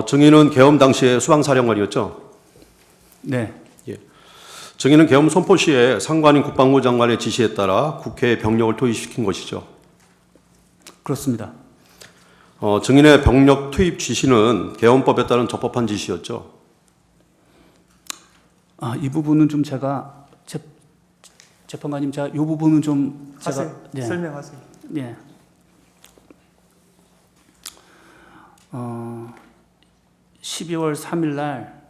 증인은 계엄 당시에 수방사령관이었죠? 네, 예. 증인은 계엄 선포 시에 상관인 국방부 장관의 지시에 따라 국회에 병력을 투입시킨 것이죠. 그렇습니다. 증인의 병력 투입 지시는 계엄법에 따른 적법한 지시였죠. 이 부분은 좀 제가 재판관님, 제가 이 부분은 좀 하세요. 제가 네. 설명하세요. 네. 12월 3일 날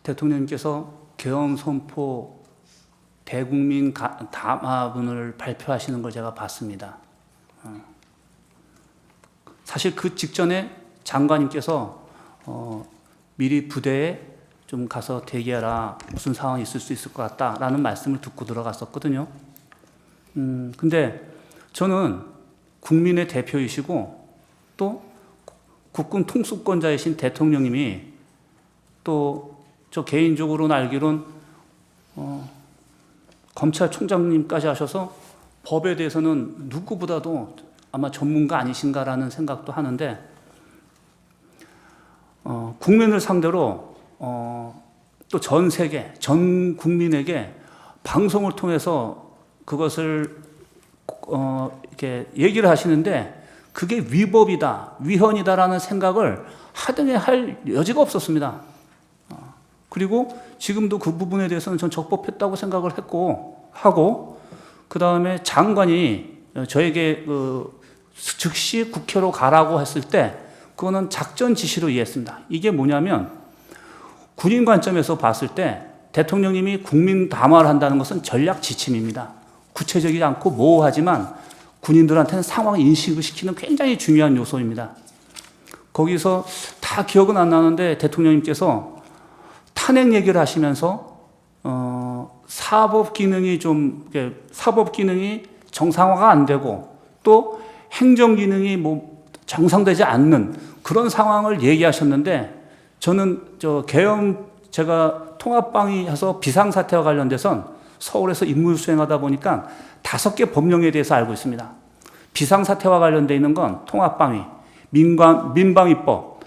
대통령님께서 계엄 선포 대국민 담화문을 발표하시는 걸 제가 봤습니다. 사실 그 직전에 장관님께서 미리 부대에 좀 가서 대기하라, 무슨 상황이 있을 수 있을 것 같다라는 말씀을 듣고 들어갔었거든요. 근데 저는 국민의 대표이시고 또 국군 통수권자이신 대통령님이 또 저 개인적으로는 알기론 검찰총장님까지 하셔서 법에 대해서는 누구보다도 아마 전문가 아니신가라는 생각도 하는데 국민을 상대로 또 전 세계, 전 국민에게 방송을 통해서 그것을 이렇게 얘기를 하시는데 그게 위법이다, 위헌이다라는 생각을 하등에 할 여지가 없었습니다. 그리고 지금도 그 부분에 대해서는 전 적법했다고 생각을 하고 그 다음에 장관이 저에게 즉시 국회로 가라고 했을 때 그거는 작전 지시로 이해했습니다. 이게 뭐냐면 군인 관점에서 봤을 때 대통령님이 국민 담화를 한다는 것은 전략 지침입니다. 구체적이지 않고 모호하지만 군인들한테는 상황 인식을 시키는 굉장히 중요한 요소입니다. 거기서 다 기억은 안 나는데 대통령님께서 탄핵 얘기를 하시면서 사법 기능이 정상화가 안 되고 또 행정 기능이 정상되지 않는 그런 상황을 얘기하셨는데 저는 제가 통합방위해서 비상사태와 관련돼선 서울에서 임무 수행하다 보니까 5개 법령에 대해서 알고 있습니다. 비상사태와 관련돼 있는 건 통합방위, 민방위법,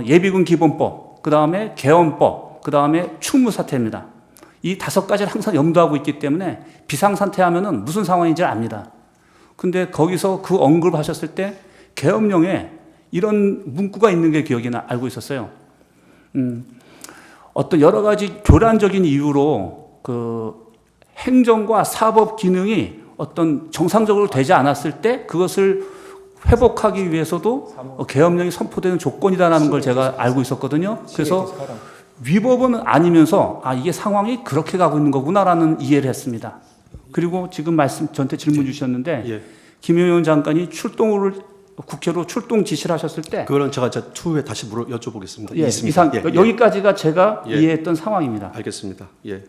예비군 기본법, 그 다음에 계엄법, 그 다음에 충무사태입니다. 이 5가지를 항상 염두하고 있기 때문에 비상사태 하면은 무슨 상황인지 압니다. 근데 거기서 그 언급하셨을 때 계엄령에 이런 문구가 있는 게 기억이 알고 있었어요. 어떤 여러 가지 교란적인 이유로 그 행정과 사법 기능이 어떤 정상적으로 되지 않았을 때 그것을 회복하기 위해서도 계엄령이 선포되는 조건이다라는 걸 제가 알고 있었거든요. 그래서 위법은 아니면서 이게 상황이 그렇게 가고 있는 거구나라는 이해를 했습니다. 그리고 지금 저한테 질문 주셨는데 예. 김용현 장관이 국회로 출동 지시를 하셨을 때 그거는 제가 추후에 다시 여쭤보겠습니다. 예, 있습니다. 여기까지가 제가 이해했던 상황입니다. 알겠습니다. 예.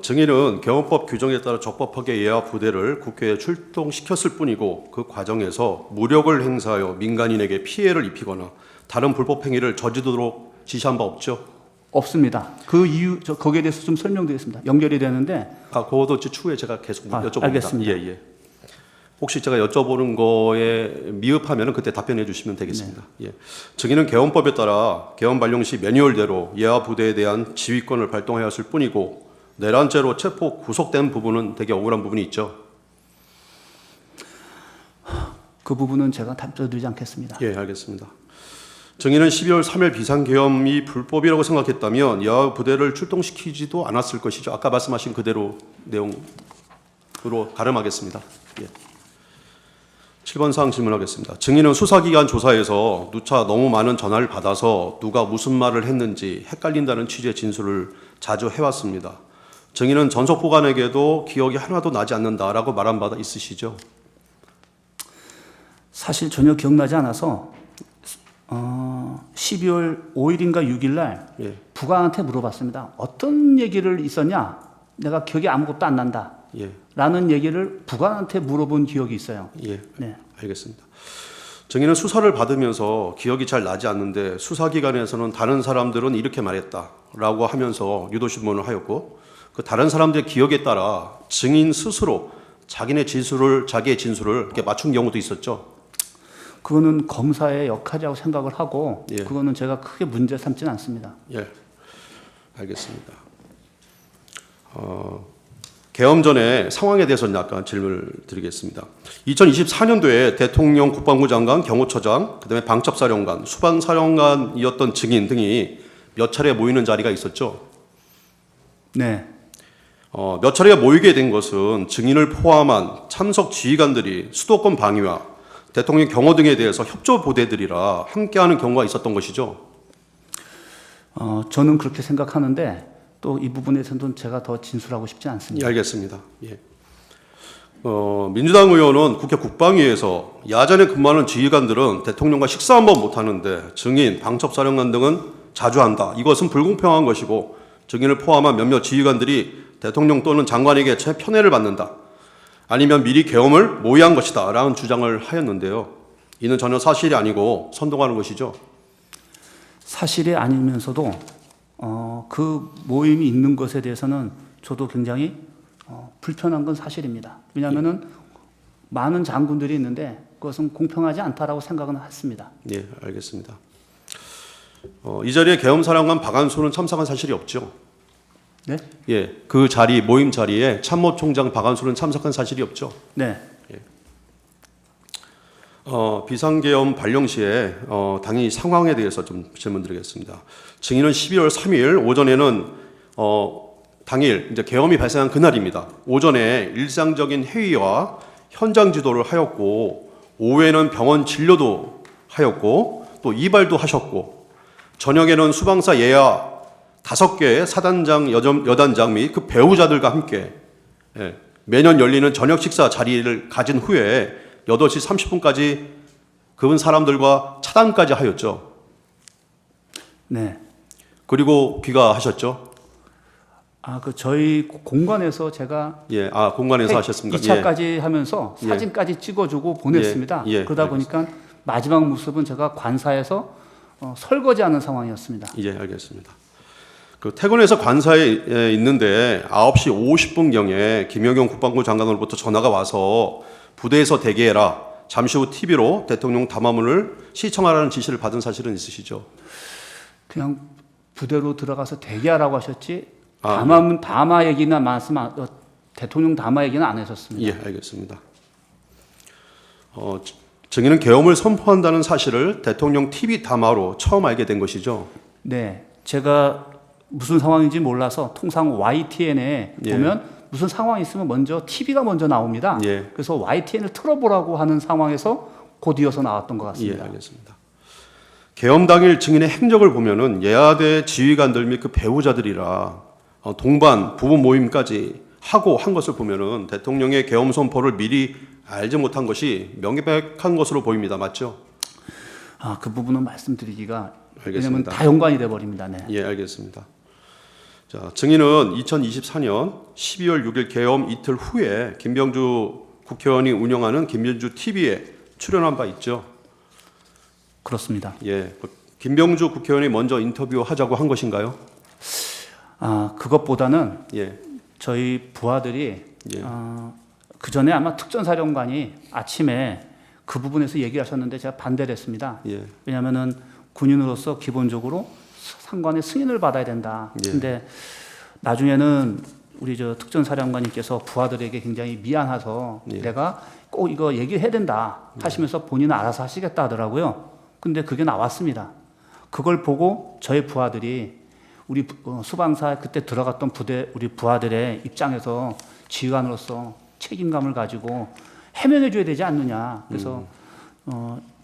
증인은 계엄법 규정에 따라 적법하게 예하 부대를 국회에 출동시켰을 뿐이고 그 과정에서 무력을 행사하여 민간인에게 피해를 입히거나 다른 불법 행위를 저지르도록 지시한 바 없죠? 없습니다. 그 이유 거기에 대해서 좀 설명드리겠습니다. 연결이 되는데 그것도 추후에 제가 계속 여쭤봅니다. 알겠습니다. 예. 혹시 제가 여쭤보는 거에 미흡하면 그때 답변해 주시면 되겠습니다. 네. 예. 증인은 계엄법에 따라 계엄 발령 시 매뉴얼대로 예하 부대에 대한 지휘권을 발동해야 했을 뿐이고 내란죄로 체포 구속된 부분은 되게 억울한 부분이 있죠. 그 부분은 제가 답변드리지 않겠습니다. 예, 알겠습니다. 증인은 12월 3일 비상계엄이 불법이라고 생각했다면 예하 부대를 출동시키지도 않았을 것이죠. 아까 말씀하신 그대로 내용으로 가름하겠습니다. 예. 7번 사항 질문하겠습니다. 증인은 수사기관 조사에서 누차 너무 많은 전화를 받아서 누가 무슨 말을 했는지 헷갈린다는 취지의 진술을 자주 해왔습니다. 증인은 전속 보관에게도 기억이 하나도 나지 않는다라고 말한 바가 있으시죠? 사실 전혀 기억나지 않아서 12월 5일인가 6일 날 예. 부관한테 물어봤습니다. 어떤 얘기를 있었냐? 내가 기억이 아무것도 안 난다. 예. 라는 얘기를 부관한테 물어본 기억이 있어요. 예. 네. 알겠습니다. 증인은 수사를 받으면서 기억이 잘 나지 않는데 수사기관에서는 다른 사람들은 이렇게 말했다라고 하면서 유도신문을 하였고 그 다른 사람들의 기억에 따라 증인 스스로 자기의 진술을 이렇게 맞춘 경우도 있었죠. 그거는 검사의 역할이라고 생각을 하고 예. 그거는 제가 크게 문제 삼지는 않습니다. 예, 알겠습니다. 계엄 전에 상황에 대해서는 약간 질문을 드리겠습니다. 2024년도에 대통령, 국방부 장관, 경호처장, 그다음에 방첩사령관, 수방사령관이었던 증인 등이 몇 차례 모이는 자리가 있었죠. 네. 몇 차례 모이게 된 것은 증인을 포함한 참석 지휘관들이 수도권 방위와 대통령 경호 등에 대해서 협조 보대들이라 함께하는 경우가 있었던 것이죠. 저는 그렇게 생각하는데 또 이 부분에서는 제가 더 진술하고 싶지 예, 않습니다. 알겠습니다. 예. 민주당 의원은 국회 국방위에서 야전에 근무하는 지휘관들은 대통령과 식사 한번 못 하는데 증인, 방첩사령관 등은 자주 한다. 이것은 불공평한 것이고 증인을 포함한 몇몇 지휘관들이 대통령 또는 장관에게 편애를 받는다. 아니면 미리 계엄을 모의한 것이다. 라는 주장을 하였는데요. 이는 전혀 사실이 아니고 선동하는 것이죠. 사실이 아니면서도 그 모임이 있는 것에 대해서는 저도 굉장히 불편한 건 사실입니다. 왜냐하면은 많은 장군들이 있는데 그것은 공평하지 않다라고 생각은 했습니다. 예, 알겠습니다. 이 자리에 계엄사령관 박안수는 참석한 사실이 없죠. 네? 예, 그 자리 모임 자리에 참모총장 박안수는 참석한 사실이 없죠. 네. 비상계엄 발령 시에 당의 상황에 대해서 좀 질문드리겠습니다. 증인은 12월 3일 오전에는 당일 이제 계엄이 발생한 그날입니다. 오전에 일상적인 회의와 현장 지도를 하였고 오후에는 병원 진료도 하였고 또 이발도 하셨고 저녁에는 수방사 예하 5개의 사단장, 여단장 및 그 배우자들과 함께 매년 열리는 저녁 식사 자리를 가진 후에 8시 30분까지 그분 사람들과 차단까지 하였죠. 네. 그리고 귀가하셨죠. 저희 공간에서 제가 예, 공간에서 하셨습니까? 2차까지 하면서 사진까지 찍어주고 보냈습니다. 그러다 보니까 마지막 모습은 제가 관사에서 설거지하는 상황이었습니다. 예, 알겠습니다. 그 퇴근해서 관사에 있는데 9시 50분경에 김영경 국방부 장관으로부터 전화가 와서 부대에서 대기해라. 잠시 후 TV로 대통령 담화문을 시청하라는 지시를 받은 사실은 있으시죠? 그냥 부대로 들어가서 대기하라고 하셨지 담화 얘기나 대통령 담화 얘기는 안 하셨습니다. 예, 알겠습니다. 증인은 계엄을 선포한다는 사실을 대통령 TV 담화로 처음 알게 된 것이죠? 네, 제가 무슨 상황인지 몰라서 통상 YTN에 보면 무슨 상황이 있으면 먼저 TV가 먼저 나옵니다. 그래서 YTN을 틀어보라고 하는 상황에서 곧 이어서 나왔던 것 같습니다. 예, 알겠습니다. 계엄 당일 증인의 행적을 보면은 예하대 지휘관들 및 그 배우자들이라 동반 부부 모임까지 하고 한 것을 보면은 대통령의 계엄 선포를 미리 알지 못한 것이 명백한 것으로 보입니다. 맞죠? 그 부분은 말씀드리기가 알겠습니다. 왜냐면 다 연관이 돼 버립니다. 네. 예, 알겠습니다. 자, 증인은 2024년 12월 6일 계엄 이틀 후에 김병주 국회의원이 운영하는 김병주 TV에 출연한 바 있죠. 그렇습니다. 예, 김병주 국회의원이 먼저 인터뷰하자고 한 것인가요? 그것보다는 예, 저희 부하들이 그 전에 아마 특전사령관이 아침에 그 부분에서 얘기를 하셨는데 제가 반대를 했습니다. 예, 왜냐하면은 군인으로서 기본적으로 상관의 승인을 받아야 된다. 근데 나중에는 우리 특전사령관님께서 부하들에게 굉장히 미안해서 내가 꼭 이거 얘기해야 된다 하시면서 본인은 알아서 하시겠다 하더라고요. 근데 그게 나왔습니다. 그걸 보고 저희 부하들이 우리 수방사 그때 들어갔던 부대 우리 부하들의 입장에서 지휘관으로서 책임감을 가지고 해명해 줘야 되지 않느냐. 그래서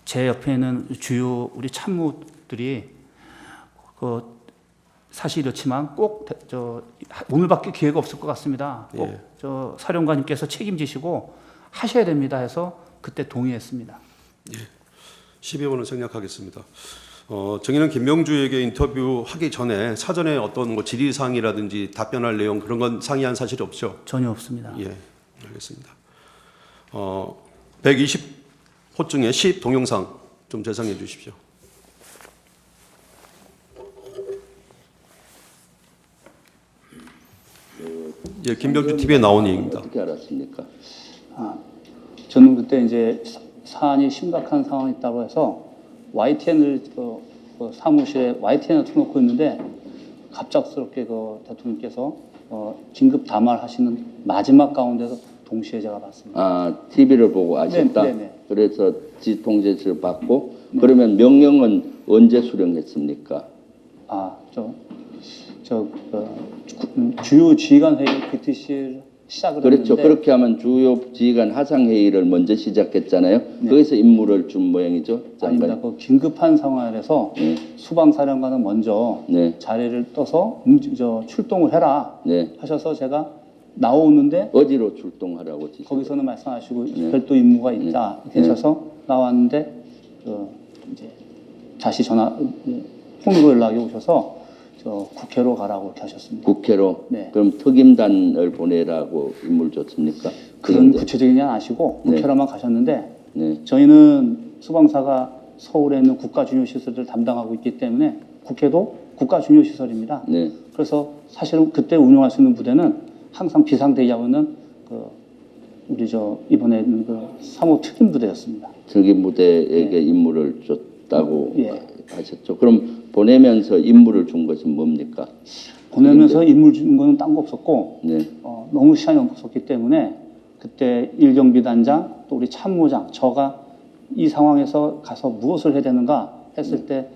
제 옆에 있는 주요 우리 참모들이 사실 이렇지만 꼭 오늘밖에 기회가 없을 것 같습니다. 꼭 사령관님께서 책임지시고 하셔야 됩니다 해서 그때 동의했습니다. 12호는 생략하겠습니다. 증인은 김명주에게 인터뷰하기 전에 사전에 어떤 질의사항이라든지 답변할 내용 그런 건 상의한 사실이 없죠? 전혀 없습니다. 예, 알겠습니다. 120호증의 10 동영상 좀 재상해 주십시오. 예, 김병주 TV에 나온 얘기입니다. 어떻게 알았습니까? 저는 그때 이제 사안이 심각한 상황이 있다고 해서 YTN을 그 사무실에 YTN을 틀어놓고 있는데 갑작스럽게 그 대통령께서 긴급 담화하시는 마지막 가운데서 동시에 제가 봤습니다. 아, TV를 보고 아셨다? 네, 네, 네. 그래서 지통제지를 받고 그러면 명령은 언제 수령했습니까? 주요 지휘관 회의 BTC를 시작을 그렇죠. 했는데 그렇게 하면 주요 지휘관 하상회의를 먼저 시작했잖아요. 거기서 임무를 준 모양이죠, 아닙니다. 장관이. 그 긴급한 상황에서 네. 수방사령관은 먼저 네. 자리를 떠서 출동을 해라 네. 하셔서 제가 나오는데 어디로 출동하라고 지시? 거기서는 말씀하시고 네. 별도 임무가 있다 이렇게 네. 하셔서 나왔는데 이제 다시 폰으로 연락이 오셔서 국회로 가라고 이렇게 하셨습니다. 국회로? 네. 그럼 특임단을 보내라고 임무를 줬습니까? 그런 구체적인 건 아시고 네. 국회로만 가셨는데 네. 저희는 수방사가 서울에 있는 국가중요시설을 담당하고 있기 때문에 국회도 국가중요시설입니다. 네. 그래서 사실은 그때 운영할 수 있는 부대는 항상 비상대기하고 있는 우리 이번에 있는 그 3호 특임부대였습니다. 특임부대에게 임무를 줬다고 예. 하셨죠. 그럼 보내면서 임무를 준 것은 뭡니까? 보내면서 임무를 주는 거는 딴 거 없었고 네. 너무 시간이 없었기 때문에 그때 일경비단장 또 우리 참모장 저가 이 상황에서 가서 무엇을 해야 되는가 했을 때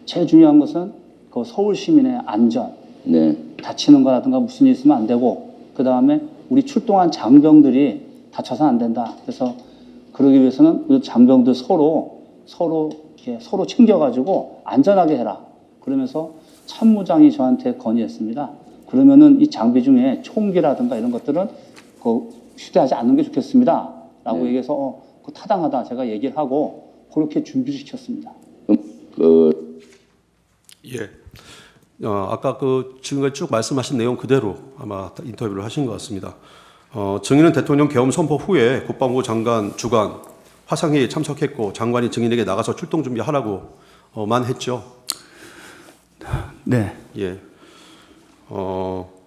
제일 중요한 것은 그 서울 시민의 안전, 네. 다치는 거라든가 무슨 일 있으면 안 되고 그 다음에 우리 출동한 장병들이 다쳐서는 안 된다. 그래서 그러기 위해서는 우리 장병들 서로 챙겨가지고 안전하게 해라. 그러면서 참모장이 저한테 건의했습니다. 그러면은 이 장비 중에 총기라든가 이런 것들은 휴대하지 않는 게 좋겠습니다. 라고 네. 얘기해서 그거 타당하다 제가 얘기를 하고 그렇게 준비를 시켰습니다. 예. 아까 지금까지 쭉 말씀하신 내용 그대로 아마 인터뷰를 하신 것 같습니다. 정의는 대통령 계엄 선포 후에 국방부 장관 주관 화상회의에 참석했고 장관이 증인에게 나가서 출동 준비하라고만 했죠. 네. 예.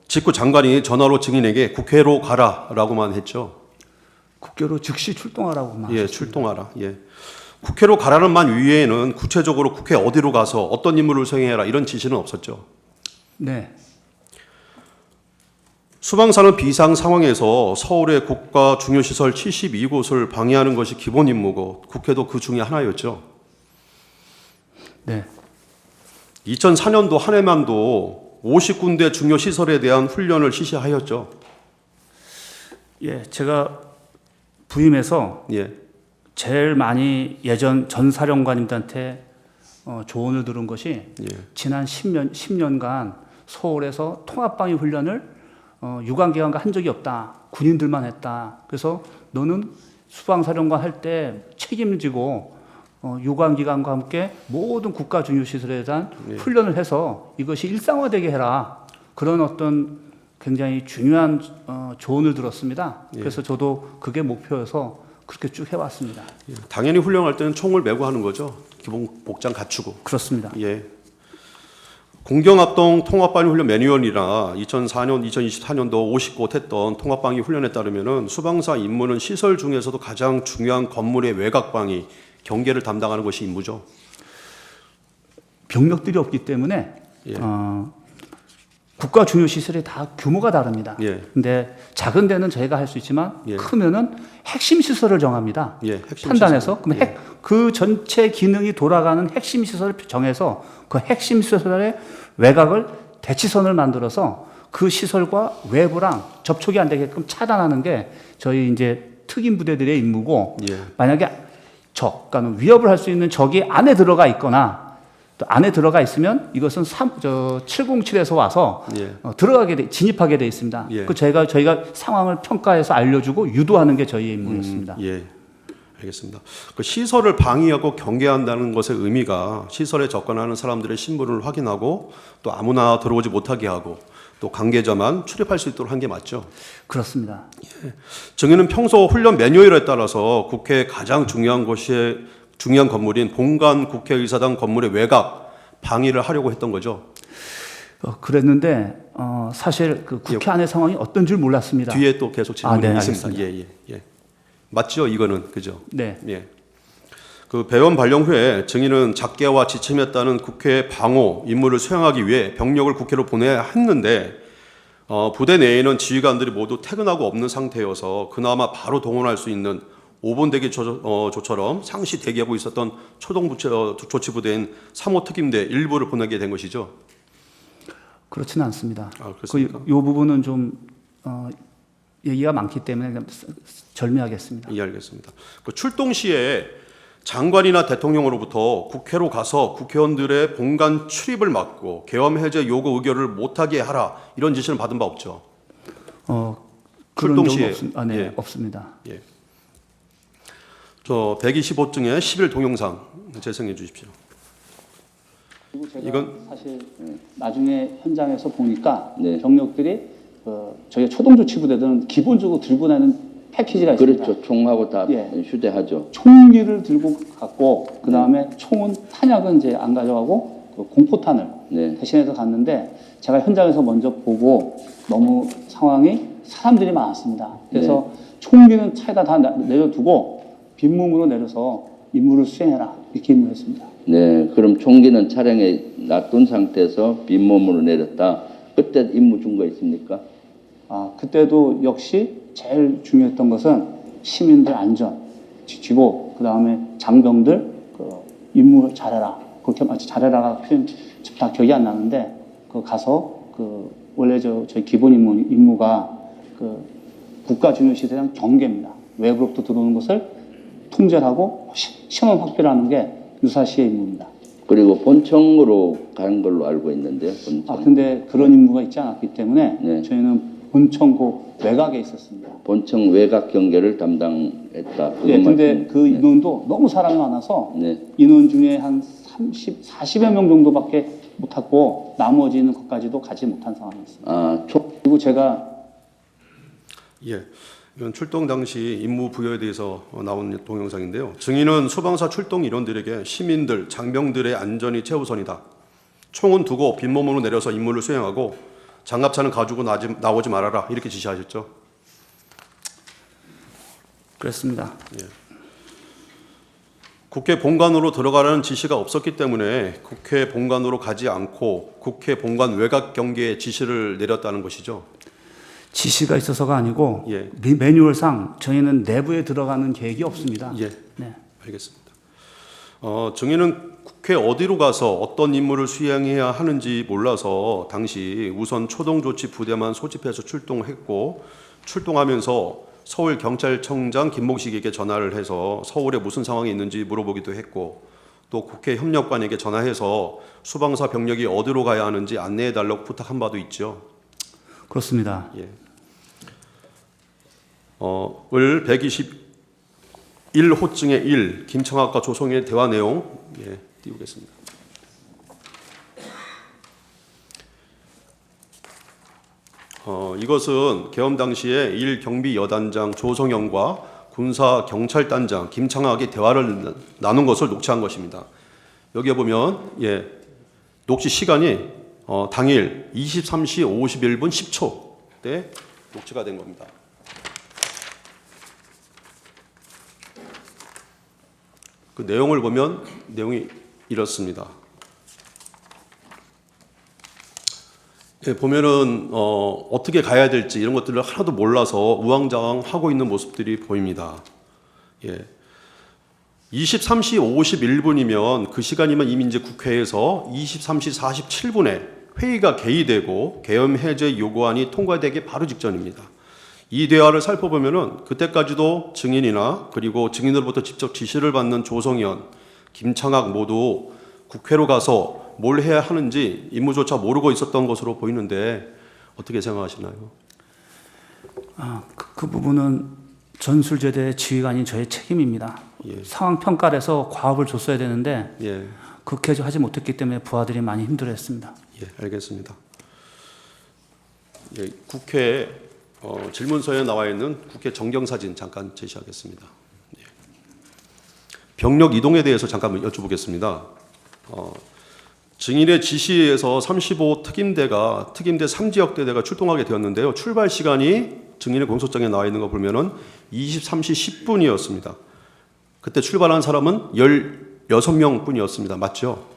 직후 장관이 전화로 증인에게 국회로 가라라고만 했죠. 국회로 즉시 출동하라고만. 예, 출동하라. 예. 국회로 가라는 말 위에는 구체적으로 국회 어디로 가서 어떤 임무를 수행해라 이런 지시는 없었죠. 네. 수방사는 비상 상황에서 서울의 국가 중요시설 72곳을 방해하는 것이 기본 임무고 국회도 그 중에 하나였죠. 네. 2004년도 한 해만도 50군데 중요시설에 대한 훈련을 실시하였죠. 예, 제가 부임해서 예, 제일 많이 예전 전 사령관님들한테 조언을 들은 것이 예, 지난 10년간 서울에서 통합방위 훈련을 유관기관과 한 적이 없다. 군인들만 했다. 그래서 너는 수방사령관 할 때 책임지고 유관기관과 함께 모든 국가 중요시설에 대한 훈련을 해서 이것이 일상화되게 해라. 그런 어떤 굉장히 중요한 조언을 들었습니다. 그래서 저도 그게 목표여서 그렇게 쭉 해왔습니다. 예. 당연히 훈련할 때는 총을 메고 하는 거죠. 기본 복장 갖추고. 그렇습니다. 예. 공경합동 통합방위 훈련 매뉴얼이나 2004년, 2024년도 50곳 했던 통합방위 훈련에 따르면은 수방사 임무는 시설 중에서도 가장 중요한 건물의 외곽방위, 경계를 담당하는 것이 임무죠. 병력들이 없기 때문에 예. 국가 중요 시설이 다 규모가 다릅니다. 예. 근데 작은 데는 저희가 할 수 있지만 예. 크면은 핵심 시설을 정합니다. 예, 핵심 판단해서 시설. 그럼 예. 그 전체 기능이 돌아가는 핵심 시설을 정해서 그 핵심 시설의 외곽을 대치선을 만들어서 그 시설과 외부랑 접촉이 안 되게끔 차단하는 게 저희 이제 특임 부대들의 임무고 예. 만약에 그러니까 위협을 할 수 있는 적이 안에 들어가 있거나 또 안에 들어가 있으면 이것은 707에서 와서 예. 진입하게 돼 있습니다. 예. 그 저희가 상황을 평가해서 알려주고 유도하는 게 저희의 임무였습니다. 예, 알겠습니다. 그 시설을 방위하고 경계한다는 것의 의미가 시설에 접근하는 사람들의 신분을 확인하고 또 아무나 들어오지 못하게 하고 또 관계자만 출입할 수 있도록 한 게 맞죠. 그렇습니다. 정의는 평소 훈련 매뉴얼에 따라서 국회의 가장 중요한 건물인 본관 국회의사당 건물의 외곽 방위를 하려고 했던 거죠. 그랬는데 사실 그 국회 안의 상황이 어떤 줄 몰랐습니다. 뒤에 또 계속 질문이 네, 있습니다. 알겠습니다. 예. 맞죠? 이거는 그죠? 네. 예. 그 배원 발령 후에 증인은 작계와 지침에 따른 국회 방호 임무를 수행하기 위해 병력을 국회로 보내야 했는데 부대 내에는 지휘관들이 모두 퇴근하고 없는 상태여서 그나마 바로 동원할 수 있는 5번 대기 조처럼 상시 대기하고 있었던 초동 조치부대인 3호 특임대 일부를 보내게 된 것이죠. 그렇지는 않습니다. 아, 그렇습니까? 이 부분은 좀 얘기가 많기 때문에 그냥 절미하겠습니다. 이해하겠습니다. 그 출동 시에 장관이나 대통령으로부터 국회로 가서 국회의원들의 본관 출입을 막고 계엄 해제 요구 의결을 못하게 하라 이런 지시는 받은 바 없죠. 그런 출동 적은 시에 네, 예. 없습니다. 예. 저 125증의 11 동영상 재생해 주십시오. 그리고 제가 이건- 사실 나중에 현장에서 보니까 네. 병력들이 저희 초동조치부대들은 기본적으로 들고 다니는 패키지가 있습니다. 그렇죠. 총하고 다 예. 휴대하죠. 총기를 들고 갔고 그 다음에 총은 탄약은 이제 안 가져가고 그 공포탄을 네. 대신해서 갔는데 제가 현장에서 먼저 보고 너무 상황이 사람들이 많았습니다. 그래서 총기는 차에다 다 내려두고 빈몸으로 내려서 임무를 수행해라 이렇게 임무했습니다. 네. 그럼 총기는 차량에 놔둔 상태에서 빈몸으로 내렸다. 그때 임무 준 거 있습니까? 그때도 역시 제일 중요했던 것은 시민들 안전 지키고 그 다음에 장병들 임무 잘해라. 그렇게 마치 잘해라가 표현 다 기억이 안 나는데 그 가서 원래 저희 기본 임무가 국가중요시대장 경계입니다. 외부로부터 들어오는 것을 통제하고 신원 확보를 하는 게 유사시의 임무입니다. 그리고 본청으로 간 걸로 알고 있는데요. 본청. 근데 그런 임무가 있지 않았기 때문에 네. 저희는 본청고 외곽에 있었습니다. 본청 외곽 경계를 담당했다. 예, 근데 말씀- 그 인원도 너무 사람이 많아서 네. 인원 중에 한 40여 명 정도밖에 못 탔고 나머지는 것까지도 가지 못한 상황이었습니다. 그리고 제가 예. 이건 출동 당시 임무 부여에 대해서 나온 동영상인데요. 증인은 소방사 출동 인원들에게 시민들, 장병들의 안전이 최우선이다. 총은 두고 빈몸으로 내려서 임무를 수행하고 장갑차는 가지고 나오지 말아라 이렇게 지시하셨죠. 그렇습니다. 국회 본관으로 들어가라는 지시가 없었기 때문에 국회 본관으로 가지 않고 국회 본관 외곽 경계에 지시를 내렸다는 것이죠. 지시가 있어서가 아니고 예. 매뉴얼상 저희는 내부에 들어가는 계획이 없습니다. 예, 네. 알겠습니다. 증인은 국회 어디로 가서 어떤 임무를 수행해야 하는지 몰라서 당시 우선 초동조치 부대만 소집해서 출동했고 출동하면서 서울경찰청장 김목식에게 전화를 해서 서울에 무슨 상황이 있는지 물어보기도 했고 또 국회 협력관에게 전화해서 수방사 병력이 어디로 가야 하는지 안내해달라고 부탁한 바도 있죠. 그렇습니다. 예. 을 121호증의 1 김청학과 조성의 대화 내용 띄우겠습니다. 이것은 계엄 당시에 1 경비 여단장 조성영과 군사 경찰단장 김청학이 대화를 나눈 것을 녹취한 것입니다. 여기에 보면 녹취 시간이 당일 23시 51분 10초 때 녹취가 된 겁니다. 그 내용을 보면 내용이 이렇습니다. 보면은 어떻게 가야 될지 이런 것들을 하나도 몰라서 우왕좌왕하고 있는 모습들이 보입니다. 23시 51분이면 그 시간이면 이미 이제 국회에서 23시 47분에 회의가 개의되고 계엄 해제 요구안이 통과되기 바로 직전입니다. 이 대화를 살펴보면은 그때까지도 증인이나 그리고 증인으로부터 직접 지시를 받는 조성현, 김창학 모두 국회로 가서 뭘 해야 하는지 임무조차 모르고 있었던 것으로 보이는데 어떻게 생각하시나요? 그 부분은 전술제대 지휘관인 저의 책임입니다. 상황 평가를 해서 과업을 줬어야 되는데 그렇게 하지 못했기 때문에 부하들이 많이 힘들어했습니다. 알겠습니다. 국회 질문서에 나와 있는 국회 정경사진 잠깐 제시하겠습니다. 병력 이동에 대해서 잠깐 여쭤보겠습니다. 증인의 지시에 의해서 35 특임대 3지역대대가 출동하게 되었는데요. 출발 시간이 증인의 공소장에 나와 있는 거 보면은 23시 10분이었습니다. 그때 출발한 사람은 16명 뿐이었습니다. 맞죠?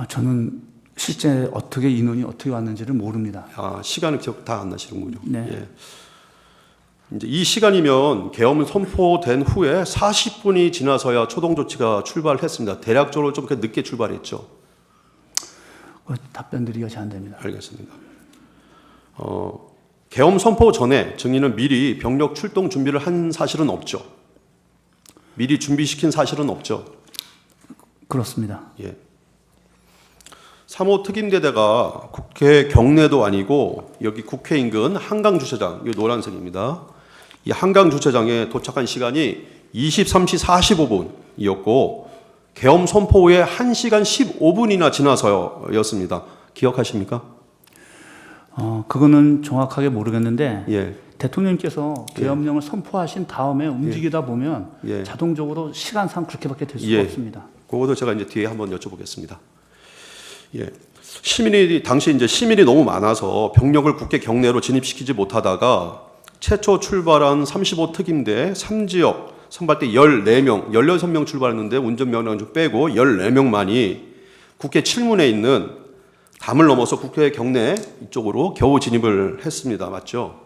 저는 실제 어떻게 인원이 어떻게 왔는지를 모릅니다. 시간은 기억 다 안 나시는군요. 네. 예. 이제 이 시간이면 계엄 선포된 후에 40분이 지나서야 초동 조치가 출발했습니다. 대략적으로 좀 늦게 출발했죠. 답변 드리기가 잘 안 됩니다. 알겠습니다. 계엄 선포 전에 증인은 미리 병력 출동 준비를 한 사실은 없죠. 미리 준비시킨 사실은 없죠. 그렇습니다. 예. 3호 특임대대가 국회 경내도 아니고 여기 국회 인근 한강 주차장, 이 노란색입니다. 이 한강 주차장에 도착한 시간이 23시 45분이었고 계엄 선포 후에 1시간 15분이나 지나서였습니다. 기억하십니까? 그거는 정확하게 모르겠는데 예. 대통령께서 계엄령을 선포하신 다음에 움직이다 보면 예. 자동적으로 시간상 그렇게밖에 될 수가 예. 없습니다. 그것도 제가 이제 뒤에 한번 여쭤보겠습니다. 예. 당시 이제 시민이 너무 많아서 병력을 국회 경내로 진입시키지 못하다가 최초 출발한 35 특임대 3지역 선발대 14명, 16명 출발했는데 운전면허 좀 빼고 14명만이 국회 칠문에 있는 담을 넘어서 국회 경내 이쪽으로 겨우 진입을 했습니다. 맞죠?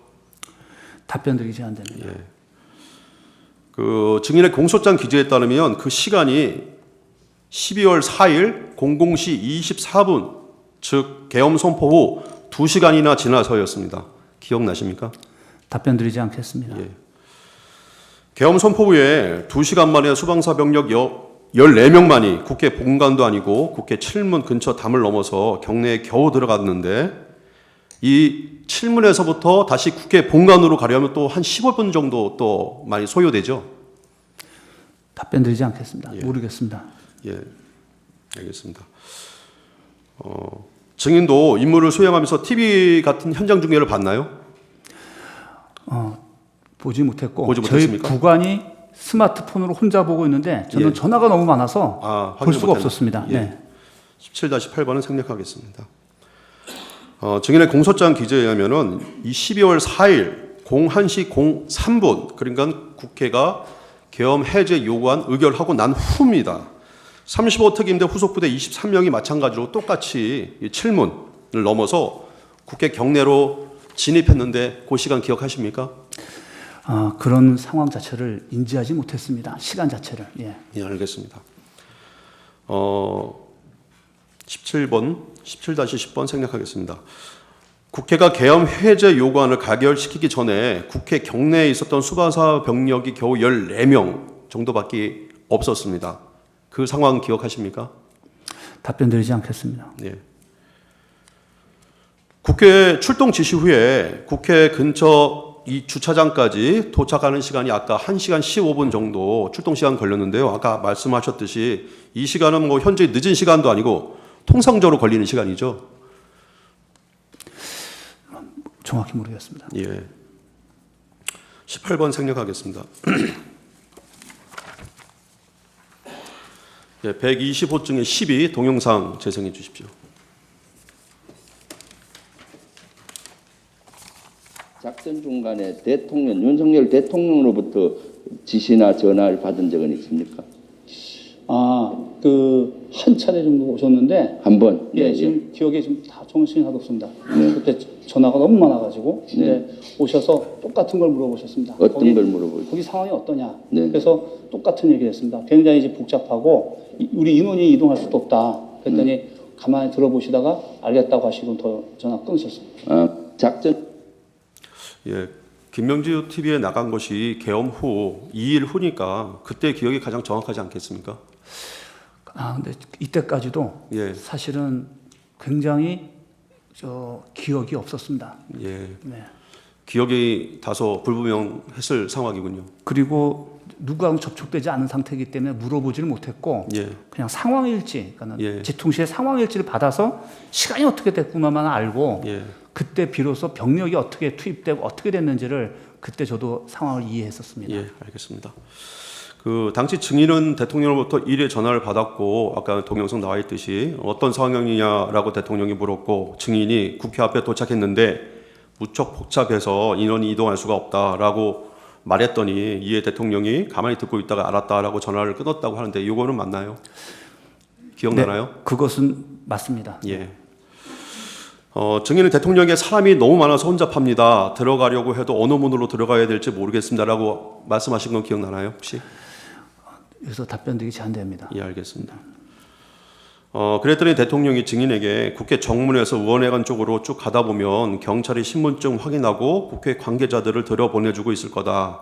답변 드리기 잘 안 됩니다. 예. 그 증인의 공소장 기재에 따르면 그 시간이 12월 4일 00시 24분, 즉 계엄 선포 후 2시간이나 지나서였습니다. 기억나십니까? 답변 드리지 않겠습니다. 예. 계엄 선포 후에 2시간 만에 수방사 병력 14명만이 국회 본관도 아니고 국회 칠문 근처 담을 넘어서 경내에 겨우 들어갔는데 이 칠문에서부터 다시 국회 본관으로 가려면 또 한 15분 정도 또 많이 소요되죠. 답변 드리지 않겠습니다. 예. 모르겠습니다. 예, 알겠습니다. 증인도 임무를 수행하면서 TV 같은 현장 중계를 봤나요? 보지 못했고 보지 저희 못했습니까? 부관이 스마트폰으로 혼자 보고 있는데 저는 예. 전화가 너무 많아서 볼 확인을 수가 못했나? 없었습니다. 예. 네. 17-8번은 생략하겠습니다. 증인의 공소장 기재에 의하면은 이 12월 4일 01시 03분, 그러니까 국회가 계엄 해제 요구안 의결하고 난 후입니다. 35 특임대 후속부대 23명이 마찬가지로 똑같이 이 칠문을 넘어서 국회 경내로 진입했는데 그 시간 기억하십니까? 그런 상황 자체를 인지하지 못했습니다. 시간 자체를. 예. 예, 알겠습니다. 17번, 17-10번 생략하겠습니다. 국회가 계엄 해제 요구안을 가결시키기 전에 국회 경내에 있었던 수방사 병력이 겨우 14명 정도밖에 없었습니다. 그 상황 기억하십니까? 답변 드리지 않겠습니다. 예. 국회 출동 지시 후에 국회 근처 이 주차장까지 도착하는 시간이 아까 1시간 15분 정도 출동 시간 걸렸는데요. 아까 말씀하셨듯이 이 시간은 뭐 현재 늦은 시간도 아니고 통상적으로 걸리는 시간이죠. 정확히 모르겠습니다. 예. 18번 생략하겠습니다. 예, 125 중에 12 동영상 재생해 주십시오. 작전 중간에 윤석열 대통령으로부터 지시나 전화를 받은 적은 있습니까? 한 차례 정도 오셨는데, 한 번. 예, 네, 지금 기억에 지금 다 정신이 하나도 없습니다. 네. 그때 전화가 너무 많아가지고, 근데 오셔서 똑같은 걸 물어보셨습니다. 어떤 걸 물어보죠? 거기 상황이 어떠냐. 네. 그래서 똑같은 얘기를 했습니다. 굉장히 이제 복잡하고 우리 인원이 이동할 수도 없다. 그랬더니 가만히 들어보시다가 알겠다고 하시고 더 전화 끊으셨습니다. 작전. 예, 김명주 TV에 나간 것이 계엄 후 2일 후니까 그때 기억이 가장 정확하지 않겠습니까? 근데 이때까지도 예, 사실은 굉장히 기억이 없었습니다. 예, 네. 기억이 다소 불분명했을 상황이군요. 그리고 누구하고 접촉되지 않은 상태이기 때문에 물어보지를 못했고 예, 그냥 상황일지, 그러니까 예. 지통실의 상황일지를 받아서 시간이 어떻게 됐구나만 알고 예, 그때 비로소 병력이 어떻게 투입되고 어떻게 됐는지를 그때 저도 상황을 이해했었습니다. 예, 알겠습니다. 그 당시 증인은 대통령으로부터 1회 전화를 받았고 아까 동영상 나와 있듯이 어떤 상황이냐라고 대통령이 물었고 증인이 국회 앞에 도착했는데 무척 복잡해서 인원이 이동할 수가 없다라고 말했더니 이에 대통령이 가만히 듣고 있다가 알았다라고 전화를 끊었다고 하는데 이거는 맞나요? 기억나나요? 네, 그것은 맞습니다. 예. 증인은 대통령에게 사람이 너무 많아서 혼잡합니다. 들어가려고 해도 어느 문으로 들어가야 될지 모르겠습니다라고 말씀하신 건 기억나나요? 혹시? 여기서 답변드리기 제한됩니다. 예, 알겠습니다. 그랬더니 대통령이 증인에게 국회 정문에서 의원회관 쪽으로 쭉 가다 보면 경찰이 신분증 확인하고 국회 관계자들을 들여보내주고 있을 거다.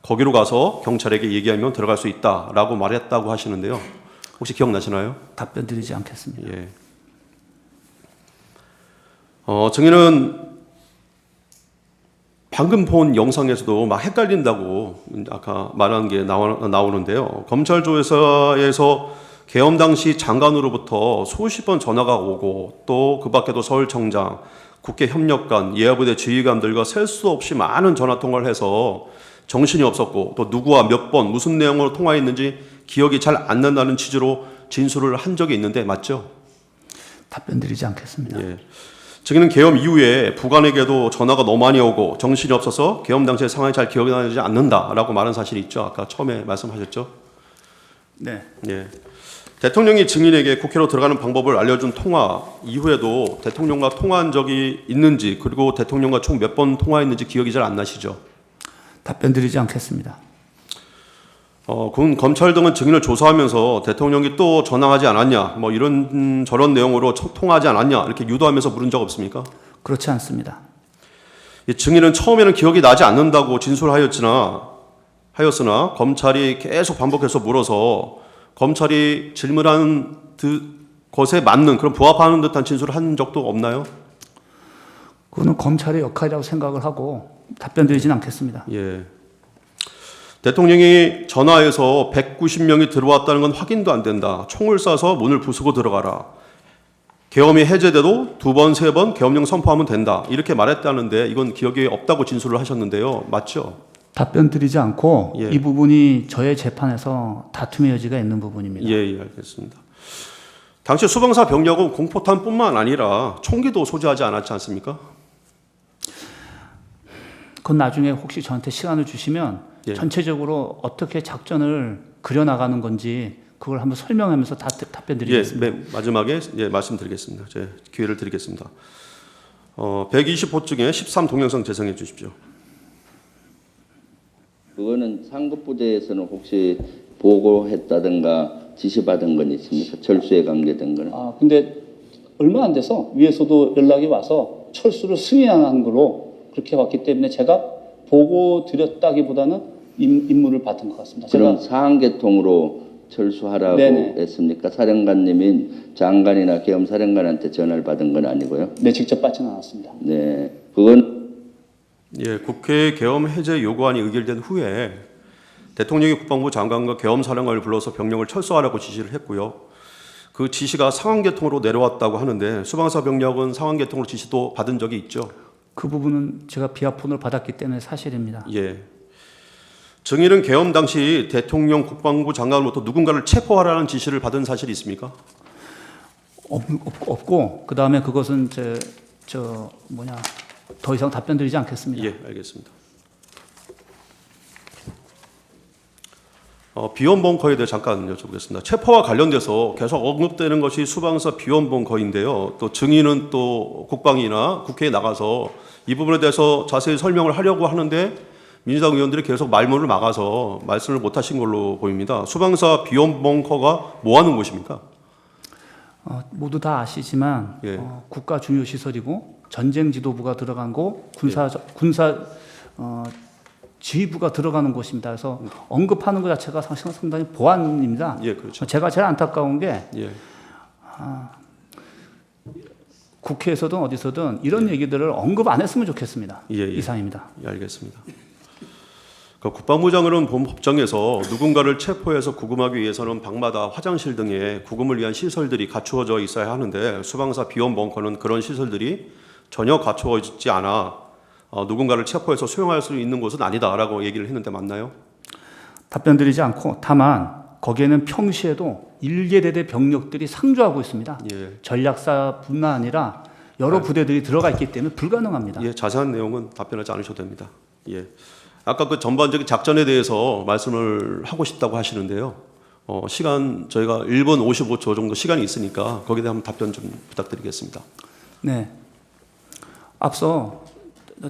거기로 가서 경찰에게 얘기하면 들어갈 수 있다라고 말했다고 하시는데요. 혹시 기억나시나요? 답변드리지 않겠습니다. 예. 증인은 방금 본 영상에서도 막 헷갈린다고 아까 말한 게 나오는데요. 검찰 조사에서 계엄 당시 장관으로부터 수십 번 전화가 오고 또 그 밖에도 서울청장, 국회 협력관, 예하부대 지휘관들과 셀 수 없이 많은 전화 통화를 해서 정신이 없었고 또 누구와 몇 번 무슨 내용으로 통화했는지 기억이 잘 안 난다는 취지로 진술을 한 적이 있는데 맞죠? 답변드리지 않겠습니다. 예. 증인은 계엄 이후에 부관에게도 전화가 너무 많이 오고 정신이 없어서 계엄 당시의 상황이 잘 기억이 나지 않는다라고 말한 사실이 있죠. 아까 처음에 말씀하셨죠. 네. 예. 대통령이 증인에게 국회로 들어가는 방법을 알려준 통화 이후에도 대통령과 통화한 적이 있는지 그리고 대통령과 총 몇 번 통화했는지 기억이 잘 안 나시죠? 답변드리지 않겠습니다. 군 검찰 등은 증인을 조사하면서 대통령이 또 전화하지 않았냐, 뭐 이런 저런 내용으로 통화하지 않았냐 이렇게 유도하면서 물은 적 없습니까? 그렇지 않습니다. 이 증인은 처음에는 기억이 나지 않는다고 진술하였으나 검찰이 계속 반복해서 물어서 검찰이 질문한 것에 맞는 그런 부합하는 듯한 진술을 한 적도 없나요? 그거는 검찰의 역할이라고 생각을 하고 답변드리지는 않겠습니다. 예. 대통령이 전화해서 190명이 들어왔다는 건 확인도 안 된다. 총을 쏴서 문을 부수고 들어가라. 계엄이 해제돼도 2번, 3번 계엄령 선포하면 된다. 이렇게 말했다는데 이건 기억이 없다고 진술을 하셨는데요. 맞죠? 답변드리지 않고 예. 이 부분이 저의 재판에서 다툼의 여지가 있는 부분입니다. 예, 알겠습니다. 당시 수방사 병력은 공포탄뿐만 아니라 총기도 소지하지 않았지 않습니까? 그건 나중에 혹시 저한테 시간을 주시면 예. 전체적으로 어떻게 작전을 그려나가는 건지 그걸 한번 설명하면서 답변드리겠습니다. 예, 맨 마지막에 말씀드리겠습니다. 제 기회를 드리겠습니다. 120호 중에 13 동영상 재생해 주십시오. 그거는 상급부대에서는 혹시 보고했다든가 지시받은 건 있습니까? 철수에 관계된 거는? 근데 얼마 안 돼서 위에서도 연락이 와서 철수를 승인하는 걸로 그렇게 왔기 때문에 제가 보고 드렸다기보다는 임무를 받은 것 같습니다. 그럼 제가 사항계통으로 철수하라고 네네. 했습니까? 사령관님이 장관이나 계엄사령관한테 전화를 받은 건 아니고요. 네, 직접 받지는 않았습니다. 네, 그건 예, 국회 계엄 해제 요구안이 의결된 후에 대통령이 국방부 장관과 계엄사령관을 불러서 병력을 철수하라고 지시를 했고요. 그 지시가 상황계통으로 내려왔다고 하는데 수방사 병력은 상황계통으로 지시도 받은 적이 있죠. 그 부분은 제가 비아폰을 받았기 때문에 사실입니다. 예. 증인은 계엄 당시 대통령 국방부 장관으로부터 누군가를 체포하라는 지시를 받은 사실이 있습니까? 없고 그 다음에 그것은 더 이상 답변드리지 않겠습니다. 예, 알겠습니다. 비원 벙커에 대해 잠깐 여쭤보겠습니다. 체포와 관련돼서 계속 언급되는 것이 수방사 비원 벙커인데요. 또 증인은 또 국방이나 국회에 나가서 이 부분에 대해서 자세히 설명을 하려고 하는데 민주당 의원들이 계속 말문을 막아서 말씀을 못 하신 걸로 보입니다. 수방사 비원 벙커가 뭐 하는 곳입니까? 모두 다 아시지만 예. 국가 중요 시설이고 전쟁 지도부가 들어간 곳, 군사 지휘부가 들어가는 곳입니다. 그래서 언급하는 것 자체가 상당히 보안입니다. 예, 그렇죠. 제가 제일 안타까운 게 예. 국회에서든 어디서든 이런 얘기들을 언급 안 했으면 좋겠습니다. 예. 이상입니다. 예, 알겠습니다. 국방부 장관은 본 법정에서 누군가를 체포해서 구금하기 위해서는 방마다 화장실 등의 구금을 위한 시설들이 갖추어져 있어야 하는데 수방사 비원 벙커는 그런 시설들이 전혀 갖추어지지 않아 누군가를 체포해서 수용할 수 있는 곳은 아니다라고 얘기를 했는데 맞나요? 답변드리지 않고 다만 거기에는 평시에도 일개대대 병력들이 상주하고 있습니다. 예. 전략사뿐만 아니라 여러 부대들이 들어가 있기 때문에 불가능합니다. 예, 자세한 내용은 답변하지 않으셔도 됩니다. 예. 아까 그 전반적인 작전에 대해서 말씀을 하고 싶다고 하시는데요. 시간 저희가 1분 55초 정도 시간이 있으니까 거기에 대한 답변 좀 부탁드리겠습니다. 네. 앞서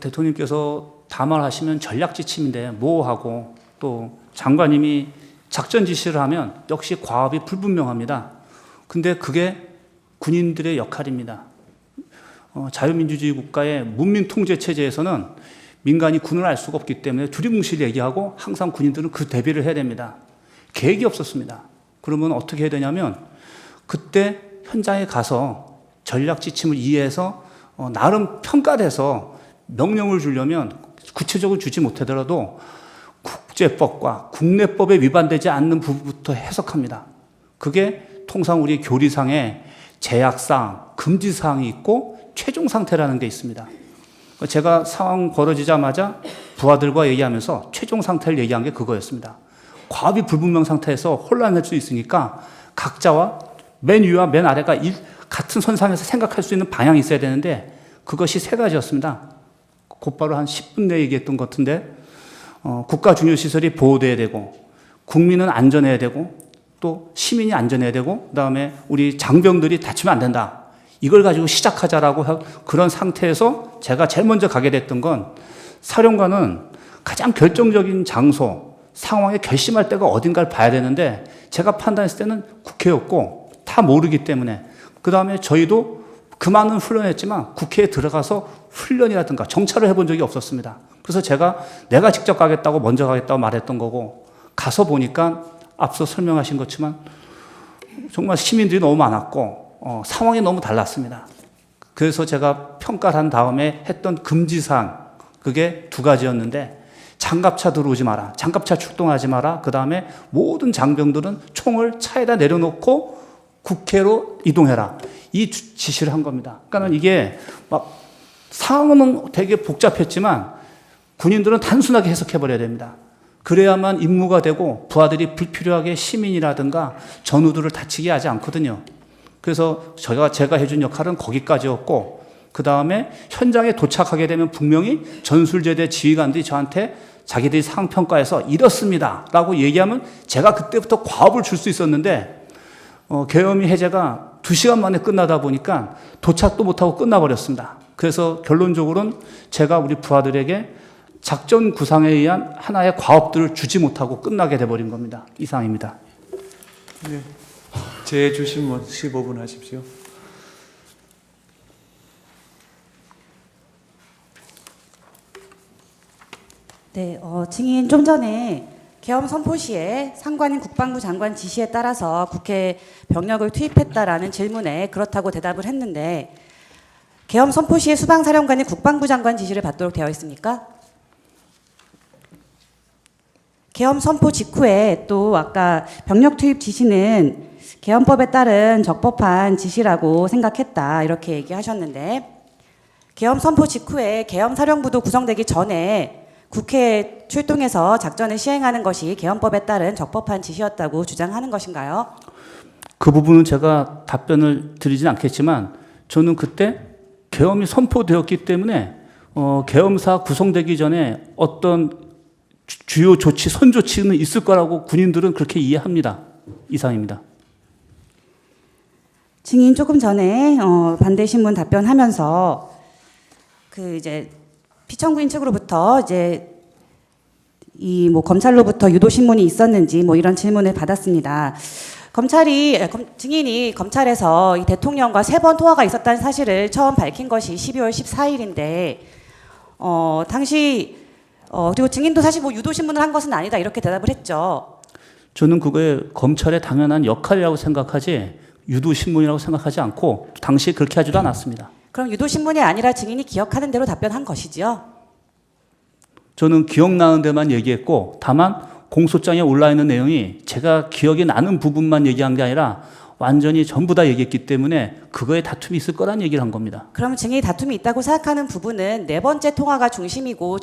대통령께서 담화하시면 전략 지침인데 모호하고 또 장관님이 작전 지시를 하면 역시 과업이 불분명합니다. 근데 그게 군인들의 역할입니다. 자유민주주의 국가의 문민 통제 체제에서는 민간이 군을 알 수가 없기 때문에 두리뭉실 얘기하고 항상 군인들은 그 대비를 해야 됩니다. 계획이 없었습니다. 그러면 어떻게 해야 되냐면 그때 현장에 가서 전략 지침을 이해해서 나름 평가를 해서 명령을 주려면 구체적으로 주지 못하더라도 국제법과 국내법에 위반되지 않는 부분부터 해석합니다. 그게 통상 우리 교리상에 제약사항, 금지사항이 있고 최종 상태라는 게 있습니다. 제가 상황 벌어지자마자 부하들과 얘기하면서 최종 상태를 얘기한 게 그거였습니다. 과업이 불분명 상태에서 혼란할 수 있으니까 각자와 맨 위와 맨 아래가 같은 선상에서 생각할 수 있는 방향이 있어야 되는데 그것이 세 가지였습니다. 곧바로 한 10분 내에 얘기했던 것 같은데 국가 중요시설이 보호돼야 되고 국민은 안전해야 되고 또 시민이 안전해야 되고 그다음에 우리 장병들이 다치면 안 된다. 이걸 가지고 시작하자라고 그런 상태에서 제가 제일 먼저 가게 됐던 건 사령관은 가장 결정적인 장소, 상황에 결심할 때가 어딘가를 봐야 되는데 제가 판단했을 때는 국회였고 다 모르기 때문에 그다음에 저희도 그 많은 훈련했지만 국회에 들어가서 훈련이라든가 정찰을 해본 적이 없었습니다. 그래서 내가 직접 가겠다고 먼저 가겠다고 말했던 거고 가서 보니까 앞서 설명하신 것처럼 정말 시민들이 너무 많았고 상황이 너무 달랐습니다. 그래서 제가 평가를 한 다음에 했던 금지사항 그게 두 가지였는데 장갑차 들어오지 마라. 장갑차 출동하지 마라. 그 다음에 모든 장병들은 총을 차에다 내려놓고 국회로 이동해라. 이 지시를 한 겁니다. 그러니까 이게 막 상황은 되게 복잡했지만 군인들은 단순하게 해석해버려야 됩니다. 그래야만 임무가 되고 부하들이 불필요하게 시민이라든가 전우들을 다치게 하지 않거든요. 그래서 제가 해준 역할은 거기까지였고 그 다음에 현장에 도착하게 되면 분명히 전술제대 지휘관들이 저한테 자기들이 상황평가에서 이렇습니다 라고 얘기하면 제가 그때부터 과업을 줄 수 있었는데 계엄이 해제가 2시간 만에 끝나다 보니까 도착도 못하고 끝나버렸습니다. 그래서 결론적으로는 제가 우리 부하들에게 작전 구상에 의한 하나의 과업들을 주지 못하고 끝나게 돼버린 겁니다. 이상입니다. 네. 재주신문 15분 하십시오. 네, 증인 좀 전에 계엄 선포 시에 상관인 국방부 장관 지시에 따라서 국회 병력을 투입했다라는 질문에 그렇다고 대답을 했는데 계엄 선포 시에 수방사령관이 국방부 장관 지시를 받도록 되어 있습니까? 계엄 선포 직후에 또 아까 병력 투입 지시는 계엄법에 따른 적법한 지시라고 생각했다 이렇게 얘기하셨는데 계엄 선포 직후에 계엄 사령부도 구성되기 전에 국회에 출동해서 작전을 시행하는 것이 계엄법에 따른 적법한 지시였다고 주장하는 것인가요? 그 부분은 제가 답변을 드리진 않겠지만 저는 그때 계엄이 선포되었기 때문에 계엄사 구성되기 전에 어떤 주요 조치, 선조치는 있을 거라고 군인들은 그렇게 이해합니다. 이상입니다. 증인 조금 전에 반대 신문 답변하면서 그 이제 피청구인 측으로부터 이제 이 뭐 검찰로부터 유도 신문이 있었는지 뭐 이런 질문을 받았습니다. 증인이 검찰에서 이 대통령과 3번 통화가 있었다는 사실을 처음 밝힌 것이 12월 14일인데 당시 그리고 증인도 사실 뭐 유도 신문을 한 것은 아니다 이렇게 대답을 했죠. 저는 그게 검찰의 당연한 역할이라고 생각하지 유도 신문이라고 생각하지 않고 당시에 그렇게 하지도 않았습니다. 그럼 유도 신문이 아니라 증인이 기억하는 대로 답변한 것이지요? 저는 기억나는 데만 얘기했고 다만 공소장에 올라있는 내용이 제가 기억이 나는 부분만 얘기한 게 아니라 완전히 전부 다 얘기했기 때문에 그거에 다툼이 있을 거란 얘기를 한 겁니다. 그럼 증인이 다툼이 있다고 생각하는 부분은 4번째 통화가 중심이고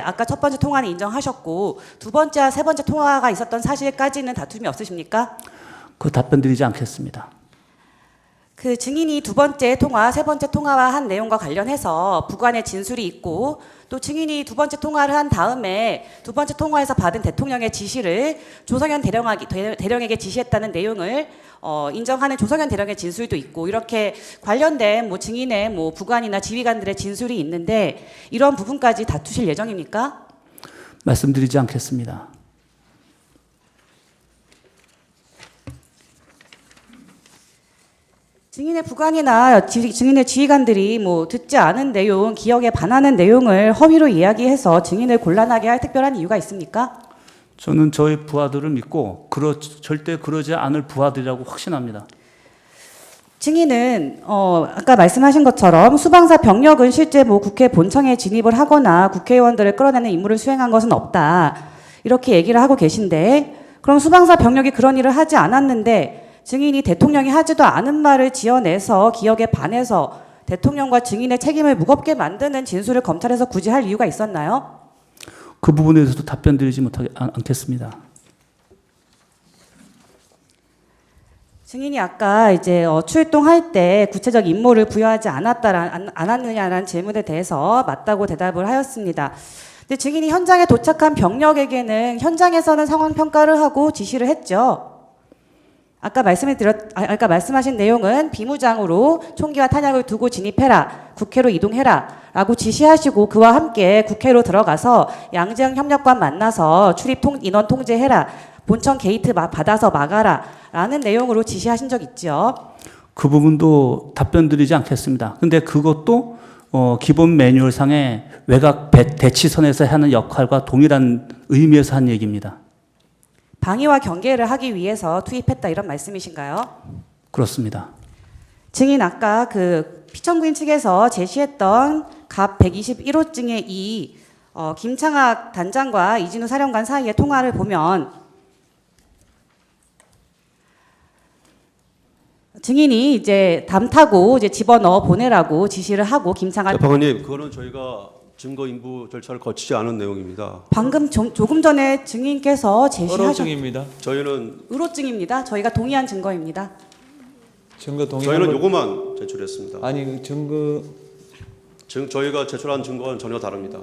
아까 첫 번째 통화는 인정하셨고 2번째와 3번째 통화가 있었던 사실까지는 다툼이 없으십니까? 그 답변 드리지 않겠습니다. 그 증인이 두 번째 통화, 세 번째 통화와 한 내용과 관련해서 부관의 진술이 있고 또 증인이 두 번째 통화를 한 다음에 두 번째 통화에서 받은 대통령의 지시를 조성현 대령에게 지시했다는 내용을 인정하는 조성현 대령의 진술도 있고 이렇게 관련된 뭐 증인의 뭐 부관이나 지휘관들의 진술이 있는데 이런 부분까지 다투실 예정입니까? 말씀드리지 않겠습니다. 증인의 부관이나 증인의 지휘관들이 뭐 듣지 않은 내용, 기억에 반하는 내용을 허위로 이야기해서 증인을 곤란하게 할 특별한 이유가 있습니까? 저는 저희 부하들을 믿고 절대 그러지 않을 부하들이라고 확신합니다. 증인은 아까 말씀하신 것처럼 수방사 병력은 실제 뭐 국회 본청에 진입을 하거나 국회의원들을 끌어내는 임무를 수행한 것은 없다. 이렇게 얘기를 하고 계신데 그럼 수방사 병력이 그런 일을 하지 않았는데 증인이 대통령이 하지도 않은 말을 지어내서 기억에 반해서 대통령과 증인의 책임을 무겁게 만드는 진술을 검찰에서 굳이 할 이유가 있었나요? 그 부분에 대해서도 답변 드리지 않겠습니다. 증인이 아까 이제 출동할 때 구체적 임무를 부여하지 않았느냐라는 질문에 대해서 맞다고 대답을 하였습니다. 근데 증인이 현장에 도착한 병력에게는 현장에서는 상황 평가를 하고 지시를 했죠. 아까 말씀하신 내용은 비무장으로 총기와 탄약을 두고 진입해라, 국회로 이동해라 라고 지시하시고 그와 함께 국회로 들어가서 양재영 협력관 만나서 출입 인원 통제해라, 본청 게이트 받아서 막아라 라는 내용으로 지시하신 적 있죠. 그 부분도 답변 드리지 않겠습니다. 근데 그것도 기본 매뉴얼상의 외곽 대치선에서 하는 역할과 동일한 의미에서 한 얘기입니다. 방위와 경계를 하기 위해서 투입했다 이런 말씀이신가요? 그렇습니다. 증인 아까 그 피청구인 측에서 제시했던 갑 121호증의 이 김창학 단장과 이진우 사령관 사이의 통화를 보면 증인이 이제 담 타고 이제 집어넣어 보내라고 지시를 하고 김창학 재판관님, 그거는 저희가 증거 인부 절차를 거치지 않은 내용입니다. 방금 조금 전에 증인께서 제시하셨 의로증입니다. 저희는 의로증입니다. 저희가 동의한 증거입니다. 증거 동의. 저희는 요거만 제출했습니다. 아니 증거 저희가 제출한 증거와는 전혀 다릅니다.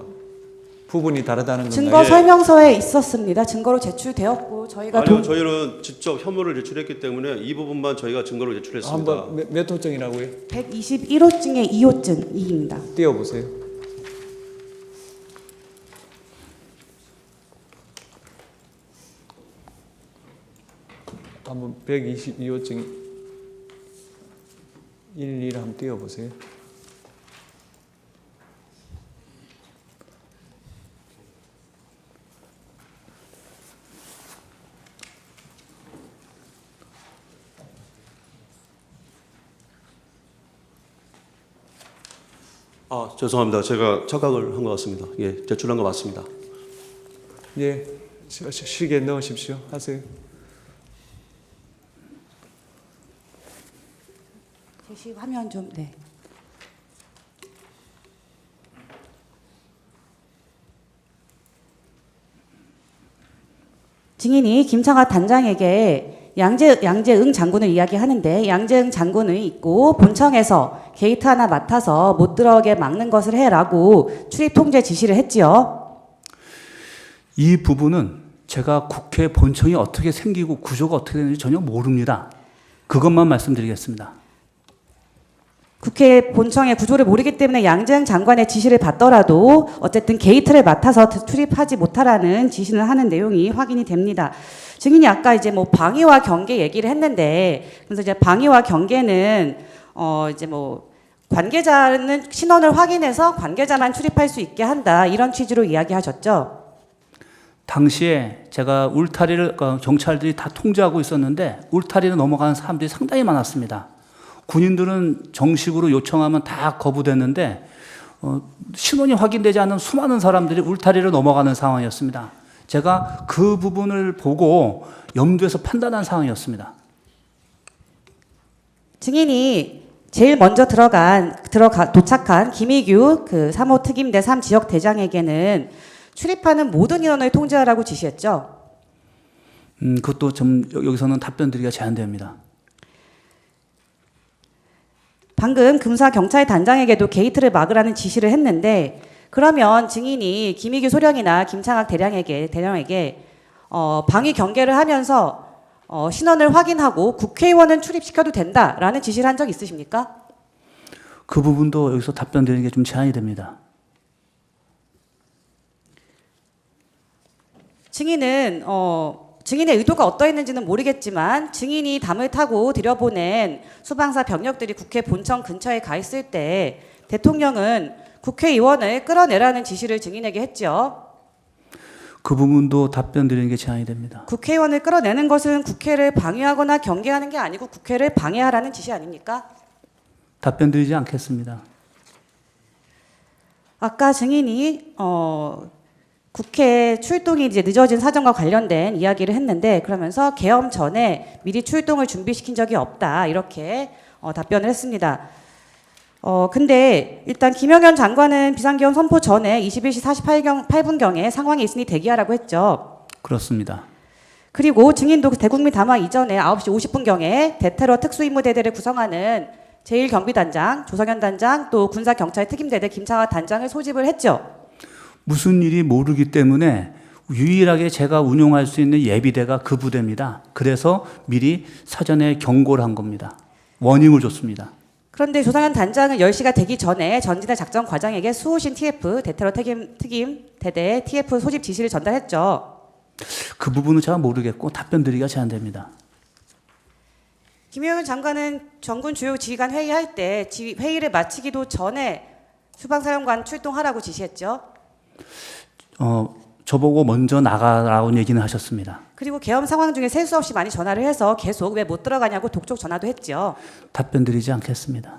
부분이 다르다는 건가요? 증거 설명서에 있었습니다. 증거로 제출되었고 저희가 아니요, 저희는 직접 혐의를 제출했기 때문에 이 부분만 저희가 증거로 제출했습니다. 한번 몇 호증이라고요? 121호증의 2호증 2입니다. 띄워보세요. 한번 122호증 11 한번 띄워보세요. 죄송합니다. 제가 착각을 한 것 같습니다. 예, 제출한 거 맞습니다. 예, 시계 넣으십시오. 하세요. 제시 화면 좀 네. 증인이 김창학 단장에게 양재응 장군을 이야기하는데 양재응 장군이 있고 본청에서 게이트 하나 맡아서 못 들어오게 막는 것을 해라고 출입 통제 지시를 했지요. 이 부분은 제가 국회 본청이 어떻게 생기고 구조가 어떻게 되는지 전혀 모릅니다. 그것만 말씀드리겠습니다. 국회 본청의 구조를 모르기 때문에 양재응 장관의 지시를 받더라도 어쨌든 게이트를 맡아서 출입하지 못하라는 지시를 하는 내용이 확인이 됩니다. 증인이 아까 이제 뭐 방위와 경계 얘기를 했는데 그래서 이제 방위와 경계는 이제 뭐 관계자는 신원을 확인해서 관계자만 출입할 수 있게 한다 이런 취지로 이야기하셨죠. 당시에 제가 울타리를 경찰들이 다 통제하고 있었는데 울타리를 넘어가는 사람들이 상당히 많았습니다. 군인들은 정식으로 요청하면 다 거부됐는데 신원이 확인되지 않은 수많은 사람들이 울타리를 넘어가는 상황이었습니다. 제가 그 부분을 보고 염두에서 판단한 상황이었습니다. 증인이 제일 먼저 도착한 김희규 그 3호 특임대 3지역 대장에게는 출입하는 모든 인원을 통제하라고 지시했죠. 그것도 좀 여기서는 답변 드리기가 제한됩니다. 방금 금사 경찰 단장에게도 게이트를 막으라는 지시를 했는데 그러면 증인이 김희규 소령이나 김창학 대령에게 방위 경계를 하면서 신원을 확인하고 국회의원은 출입시켜도 된다라는 지시를 한 적 있으십니까? 그 부분도 여기서 답변 드리는 게 좀 제한이 됩니다. 증인은 증인의 의도가 어떠했는지는 모르겠지만 증인이 담을 타고 들여보낸 수방사 병력들이 국회 본청 근처에 가 있을 때 대통령은 국회의원을 끌어내라는 지시를 증인에게 했죠. 그 부분도 답변 드리는 게 제한이 됩니다. 국회의원을 끌어내는 것은 국회를 방해하거나 경계하는 게 아니고 국회를 방해하라는 지시 아닙니까? 답변 드리지 않겠습니다. 아까 증인이 국회 출동이 이제 늦어진 사정과 관련된 이야기를 했는데 그러면서 계엄 전에 미리 출동을 준비시킨 적이 없다 이렇게 답변을 했습니다. 근데 일단 김영현 장관은 비상계엄 선포 전에 21시 48분경에 상황이 있으니 대기하라고 했죠. 그렇습니다. 그리고 증인도 대국민 담화 이전에 9시 50분경에 대테러 특수임무대대를 구성하는 제1경비단장, 조성현 단장, 또 군사경찰 특임대대 김창학 단장을 소집을 했죠. 무슨 일이 모르기 때문에 유일하게 제가 운용할 수 있는 예비대가 그 부대입니다. 그래서 미리 사전에 경고를 한 겁니다. 워닝을 줬습니다. 그런데 조성현 단장은 10시가 되기 전에 전진의 작전 과장에게 수호신 TF, 대테러 특임 대대 TF 소집 지시를 전달했죠. 그 부분은 제가 모르겠고 답변 드리기가 제한됩니다. 김영현 장관은 전군 주요 지휘관 회의할 때 회의를 마치기도 전에 수방사령관 출동하라고 지시했죠. 저보고 먼저 나가라고 얘기는 하셨습니다. 그리고 계엄 상황 중에 셀 수 없이 많이 전화를 해서 계속 왜 못 들어가냐고 독촉 전화도 했죠. 답변 드리지 않겠습니다.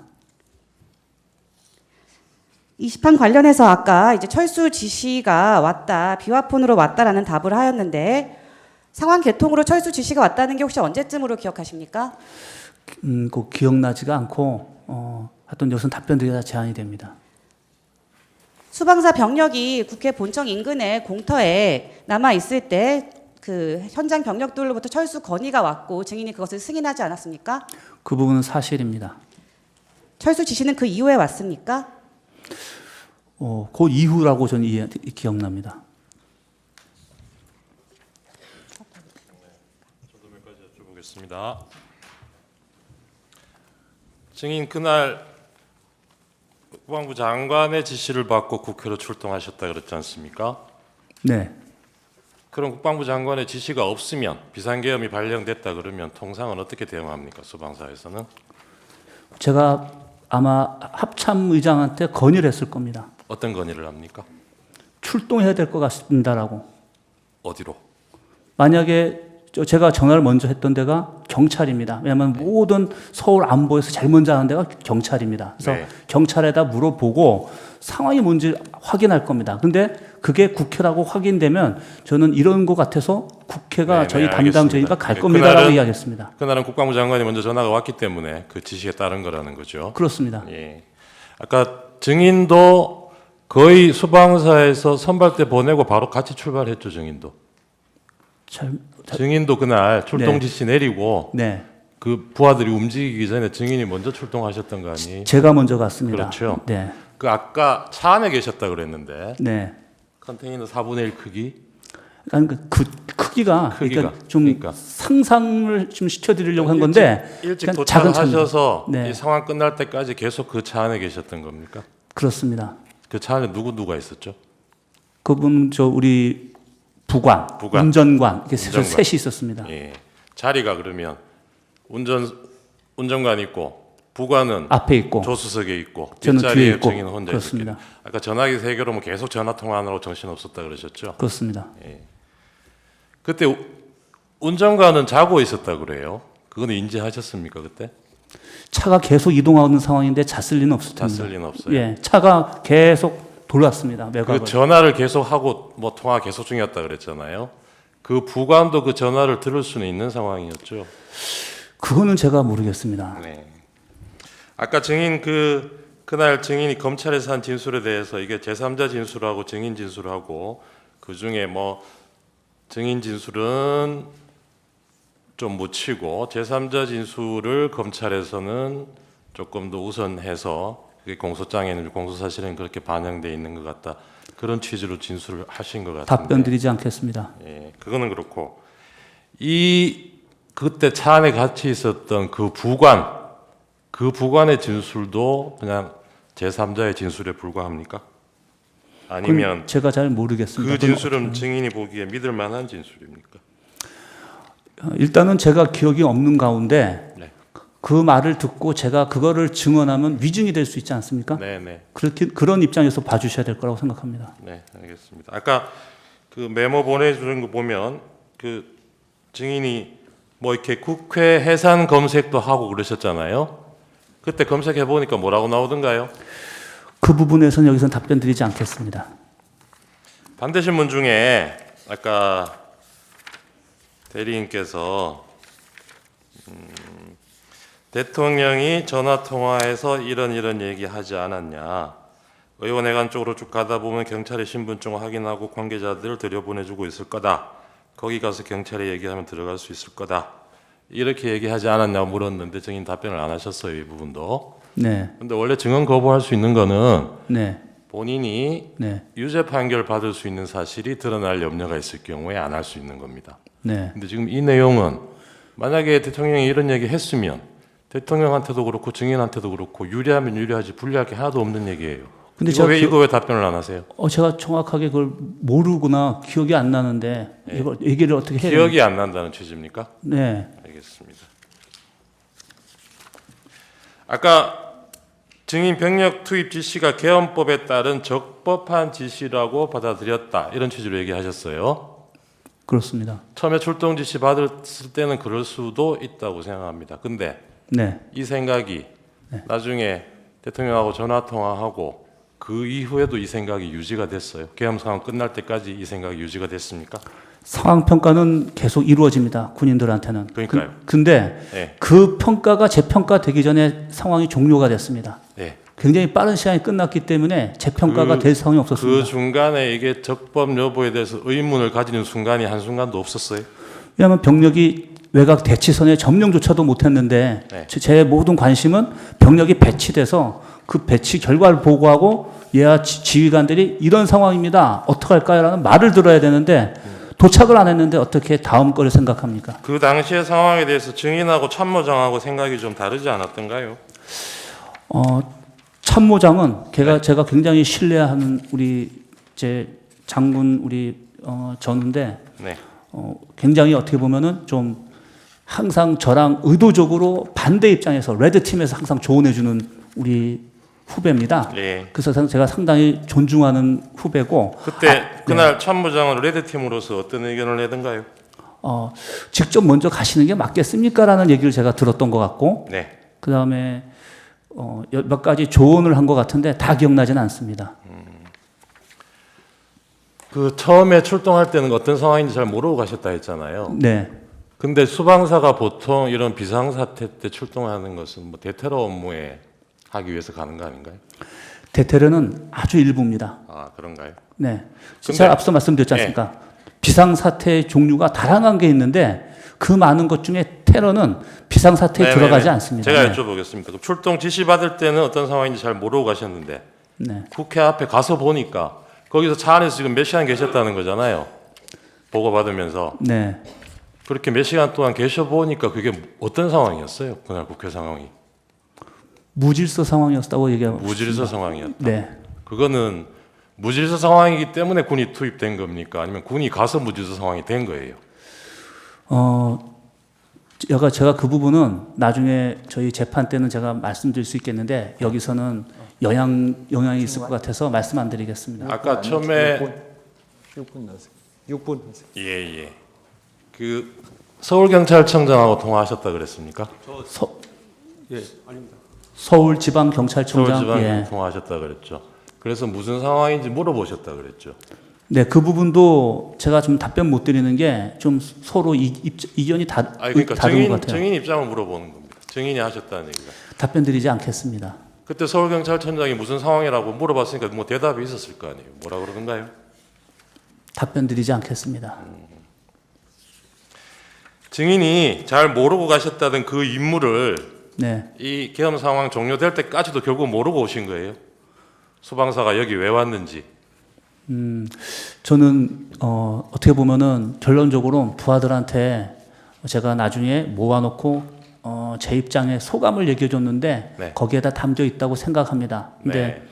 이 시판 관련해서 아까 이제 철수 지시가 왔다, 비화폰으로 왔다라는 답을 하였는데 상황 개통으로 철수 지시가 왔다는 게 혹시 언제쯤으로 기억하십니까? 꼭 기억나지가 않고 하여튼 여기서 답변 드리기가 제한이 됩니다. 수방사 병력이 국회 본청 인근의 공터에 남아 있을 때 그 현장 병력들로부터 철수 건의가 왔고 증인이 그것을 승인하지 않았습니까? 그 부분은 사실입니다. 철수 지시는 그 이후에 왔습니까? 그 이후라고 저는 기억납니다. 저도 몇 가지 여쭤보겠습니다. 증인 그날 국방부 장관의 지시를 받고 국회로 출동하셨다 그랬지 않습니까? 네. 그럼 국방부 장관의 지시가 없으면 비상계엄이 발령됐다 그러면 통상은 어떻게 대응합니까? 수방사에서는? 제가 아마 합참의장한테 건의를 했을 겁니다. 어떤 건의를 합니까? 출동해야 될 것 같습니다라고. 어디로? 만약에 제가 전화를 먼저 했던 데가 경찰입니다. 왜냐하면 모든 서울 안보에서 제일 먼저 하는 데가 경찰입니다. 그래서 네. 경찰에다 물어보고 상황이 뭔지 확인할 겁니다. 근데 그게 국회라고 확인되면 저는 이런 것 같아서 국회가 네, 저희 네, 담당자니까 알겠습니다. 갈 네, 겁니다라고 이야기했습니다. 그날은 국방부 장관이 먼저 전화가 왔기 때문에 그 지시에 따른 거라는 거죠. 그렇습니다. 예. 아까 증인도 거의 수방사에서 선발대 보내고 바로 같이 출발했죠, 증인도. 증인도 그날 출동 네. 지시 내리고 네. 그 부하들이 움직이기 전에 증인이 먼저 출동하셨던 거 아니? 제가 먼저 갔습니다. 그렇죠. 네. 그 아까 차 안에 계셨다 그랬는데 네. 컨테이너 4분의 1 크기? 그러니까 그 크기가 그러니까 좀 그러니까. 상상을 좀 시켜드리려고 한 건데 일찍 그냥 작은 차입니다. 도착하셔서 네. 이 상황 끝날 때까지 계속 그 차 안에 계셨던 겁니까? 그렇습니다. 그 차 안에 누가 있었죠? 그분 우리 부관, 운전관 이렇게 운전관. 셋이 있었습니다. 예. 자리가 그러면 운전관 있고 부관은 앞에 있고 조수석에 있고 저는 뒤에 뒷자리에 있고 증인 혼자 그렇습니다. 있었기 아까 전화기 3개로 뭐 계속 전화 통화하느라고 정신 없었다 그러셨죠? 그렇습니다. 그때 운전관은 자고 있었다 그래요. 그거는 인지하셨습니까 그때? 차가 계속 이동하는 상황인데 잤을 리는 없을 텐데. 잤을 리는 없어요. 예, 차가 계속 돌았습니다. 매각을. 그 전화를 계속 하고 뭐 통화 계속 중이었다 그랬잖아요. 그 부관도 그 전화를 들을 수는 있는 상황이었죠. 그거는 제가 모르겠습니다. 네. 아까 증인 그날 증인이 검찰에서 한 진술에 대해서 이게 제3자 진술하고 증인 진술하고 그 중에 뭐 증인 진술은 좀 묻히고 제3자 진술을 검찰에서는 조금 더 우선해서 그게 공소장에는 공소사실은 그렇게 반영돼 있는 것 같다. 그런 취지로 진술을 하신 것 같은데. 답변 드리지 않겠습니다. 예, 그거는 그렇고 그때 차 안에 같이 있었던 그 부관의 진술도 그냥 제3자의 진술에 불과합니까? 아니면 그건 제가 잘 모르겠습니다. 그 진술은 증인이 보기에 믿을 만한 진술입니까? 일단은 제가 기억이 없는 가운데 네. 그 말을 듣고 제가 그거를 증언하면 위증이 될 수 있지 않습니까? 네, 네. 그런 입장에서 봐주셔야 될 거라고 생각합니다. 네, 알겠습니다. 아까 그 메모 보내주는 거 보면 그 증인이 뭐 이렇게 국회 해산 검색도 하고 그러셨잖아요. 그때 검색해 보니까 뭐라고 나오던가요? 그 부분에서는 여기서 답변 드리지 않겠습니다. 반대신문 중에 아까 대리인께서 대통령이 전화 통화에서 이런 얘기하지 않았냐. 의원회관 쪽으로 쭉 가다 보면 경찰이 신분증 확인하고 관계자들을 들여보내주고 있을 거다. 거기 가서 경찰이 얘기하면 들어갈 수 있을 거다. 이렇게 얘기하지 않았냐고 물었는데 증인 답변을 안 하셨어요. 이 부분도. 네, 근데 원래 증언 거부할 수 있는 거는 네, 본인이 네, 유죄 판결 받을 수 있는 사실이 드러날 염려가 있을 경우에 안 할 수 있는 겁니다. 네. 근데 지금 이 내용은 만약에 대통령이 이런 얘기 했으면 대통령한테도 그렇고 증인한테도 그렇고 유리하면 유리하지 불리할 게 하나도 없는 얘기예요. 근데 이거 왜 답변을 안 하세요? 제가 정확하게 그걸 모르거나 기억이 안 나는데 이걸 얘기를 어떻게 해야 기억이 안 난다는 취지입니까? 네, 알겠습니다. 아까 증인 병력 투입 지시가 개헌법에 따른 적법한 지시라고 받아들였다. 이런 취지로 얘기하셨어요. 그렇습니다. 처음에 출동 지시 받았을 때는 그럴 수도 있다고 생각합니다. 근데 네, 이 생각이 나중에 대통령하고 전화 통화하고 그 이후에도 이 생각이 유지가 됐어요. 계엄 상황 끝날 때까지 이 생각이 유지가 됐습니까? 상황 평가는 계속 이루어집니다. 군인들한테는. 그러니까요. 근데 네. 그 평가가 재평가되기 전에 상황이 종료가 됐습니다. 네. 굉장히 빠른 시간이 끝났기 때문에 재평가가 될 상황이 그 없었습니다. 중간에 이게 적법 여부에 대해서 의문을 가지는 순간이 한순간도 없었어요. 왜냐하면 병력이 외곽 대치선에 점령조차도 못했는데 네. 제 모든 관심은 병력이 배치돼서 그 배치 결과를 보고하고 예하 지휘관들이 이런 상황입니다. 어떻게 할까요?라는 말을 들어야 되는데 도착을 안 했는데 어떻게 다음 거를 생각합니까? 그 당시의 상황에 대해서 증인하고 참모장하고 생각이 좀 다르지 않았던가요? 참모장은 제가 굉장히 신뢰하는 우리 제 장군 우리 전우인데 네. 굉장히 어떻게 보면은 좀 항상 저랑 의도적으로 반대 입장에서 레드 팀에서 항상 조언해주는 우리 후배입니다. 예. 그래서 제가 상당히 존중하는 후배고 그때 그날 참모장은 레드팀으로서 어떤 의견을 내던가요? 직접 먼저 가시는 게 맞겠습니까라는 얘기를 제가 들었던 것 같고 네. 그 다음에 몇 가지 조언을 한 것 같은데 다 기억나지는 않습니다. 그 처음에 출동할 때는 어떤 상황인지 잘 모르고 가셨다 했잖아요. 네, 근데 수방사가 보통 이런 비상사태 때 출동하는 것은 뭐 대테러 업무에 하기 위해서 가는 거 아닌가요? 대테러는 아주 일부입니다. 아, 그런가요? 네, 근데- 제가 앞서 말씀드렸지 않습니까? 비상사태의 종류가 다양한 게 있는데 그 많은 것 중에 테러는 비상사태에 네네네. 들어가지 않습니다. 제가 네. 여쭤보겠습니다. 그럼 출동 지시 받을 때는 어떤 상황인지 잘 모르고 가셨는데 네. 국회 앞에 가서 보니까 거기서 차 안에서 지금 몇 시간 계셨다는 거잖아요. 보고 받으면서 네. 그렇게 몇 시간 동안 계셔 보니까 그게 어떤 상황이었어요? 그날 국회 상황이 무질서 상황이었다고 얘기하고 무질서 상황이었다. 네. 그거는 무질서 상황이기 때문에 군이 투입된 겁니까? 아니면 군이 가서 무질서 상황이 된 거예요? 제가 그 부분은 나중에 저희 재판 때는 제가 말씀드릴 수 있겠는데 여기서는 영향이 있을 것 같아서 말씀 안 드리겠습니다. 아까 처음에 6분 하세요. 6분 하세요. 예예. 그 서울경찰청장하고 통화하셨다 그랬습니까? 예, 아닙니다. 서울지방경찰청장. 서울지방 예. 통화하셨다 그랬죠. 그래서 무슨 상황인지 물어보셨다 그랬죠. 네, 그 부분도 제가 좀 답변 못 드리는 게 좀 서로 이견이 아니 그러니까 다른 것 같아요. 증인 입장을 물어보는 겁니다. 증인이 하셨다는 얘기가. 답변 드리지 않겠습니다. 그때 서울경찰청장이 무슨 상황이라고 물어봤으니까 뭐 대답이 있었을 거 아니에요. 뭐라 그러던가요? 답변 드리지 않겠습니다. 증인이 잘 모르고 가셨다던 그 임무를 네. 이 계엄 상황 종료될 때까지도 결국 모르고 오신 거예요? 소방사가 여기 왜 왔는지. 저는 어떻게 보면은 결론적으로 부하들한테 제가 나중에 모아놓고 제 입장에 소감을 얘기해줬는데 네. 거기에다 담겨 있다고 생각합니다. 근데 네.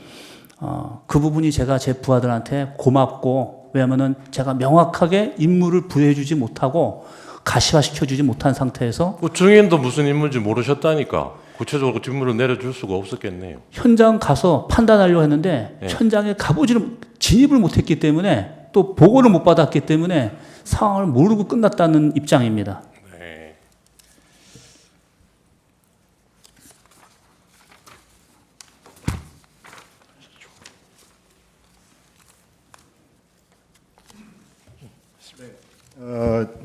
그 부분이 제가 제 부하들한테 고맙고, 왜냐하면은 제가 명확하게 임무를 부여해주지 못하고 가시화시켜주지 못한 상태에서 그 증인도 무슨 인물인지 모르셨다니까. 구체적으로 뒷물을 내려줄 수가 없었겠네요. 현장 가서 판단하려고 했는데 네. 현장에 진입을 못했기 때문에 또 보고를 못 받았기 때문에 상황을 모르고 끝났다는 입장입니다. 네.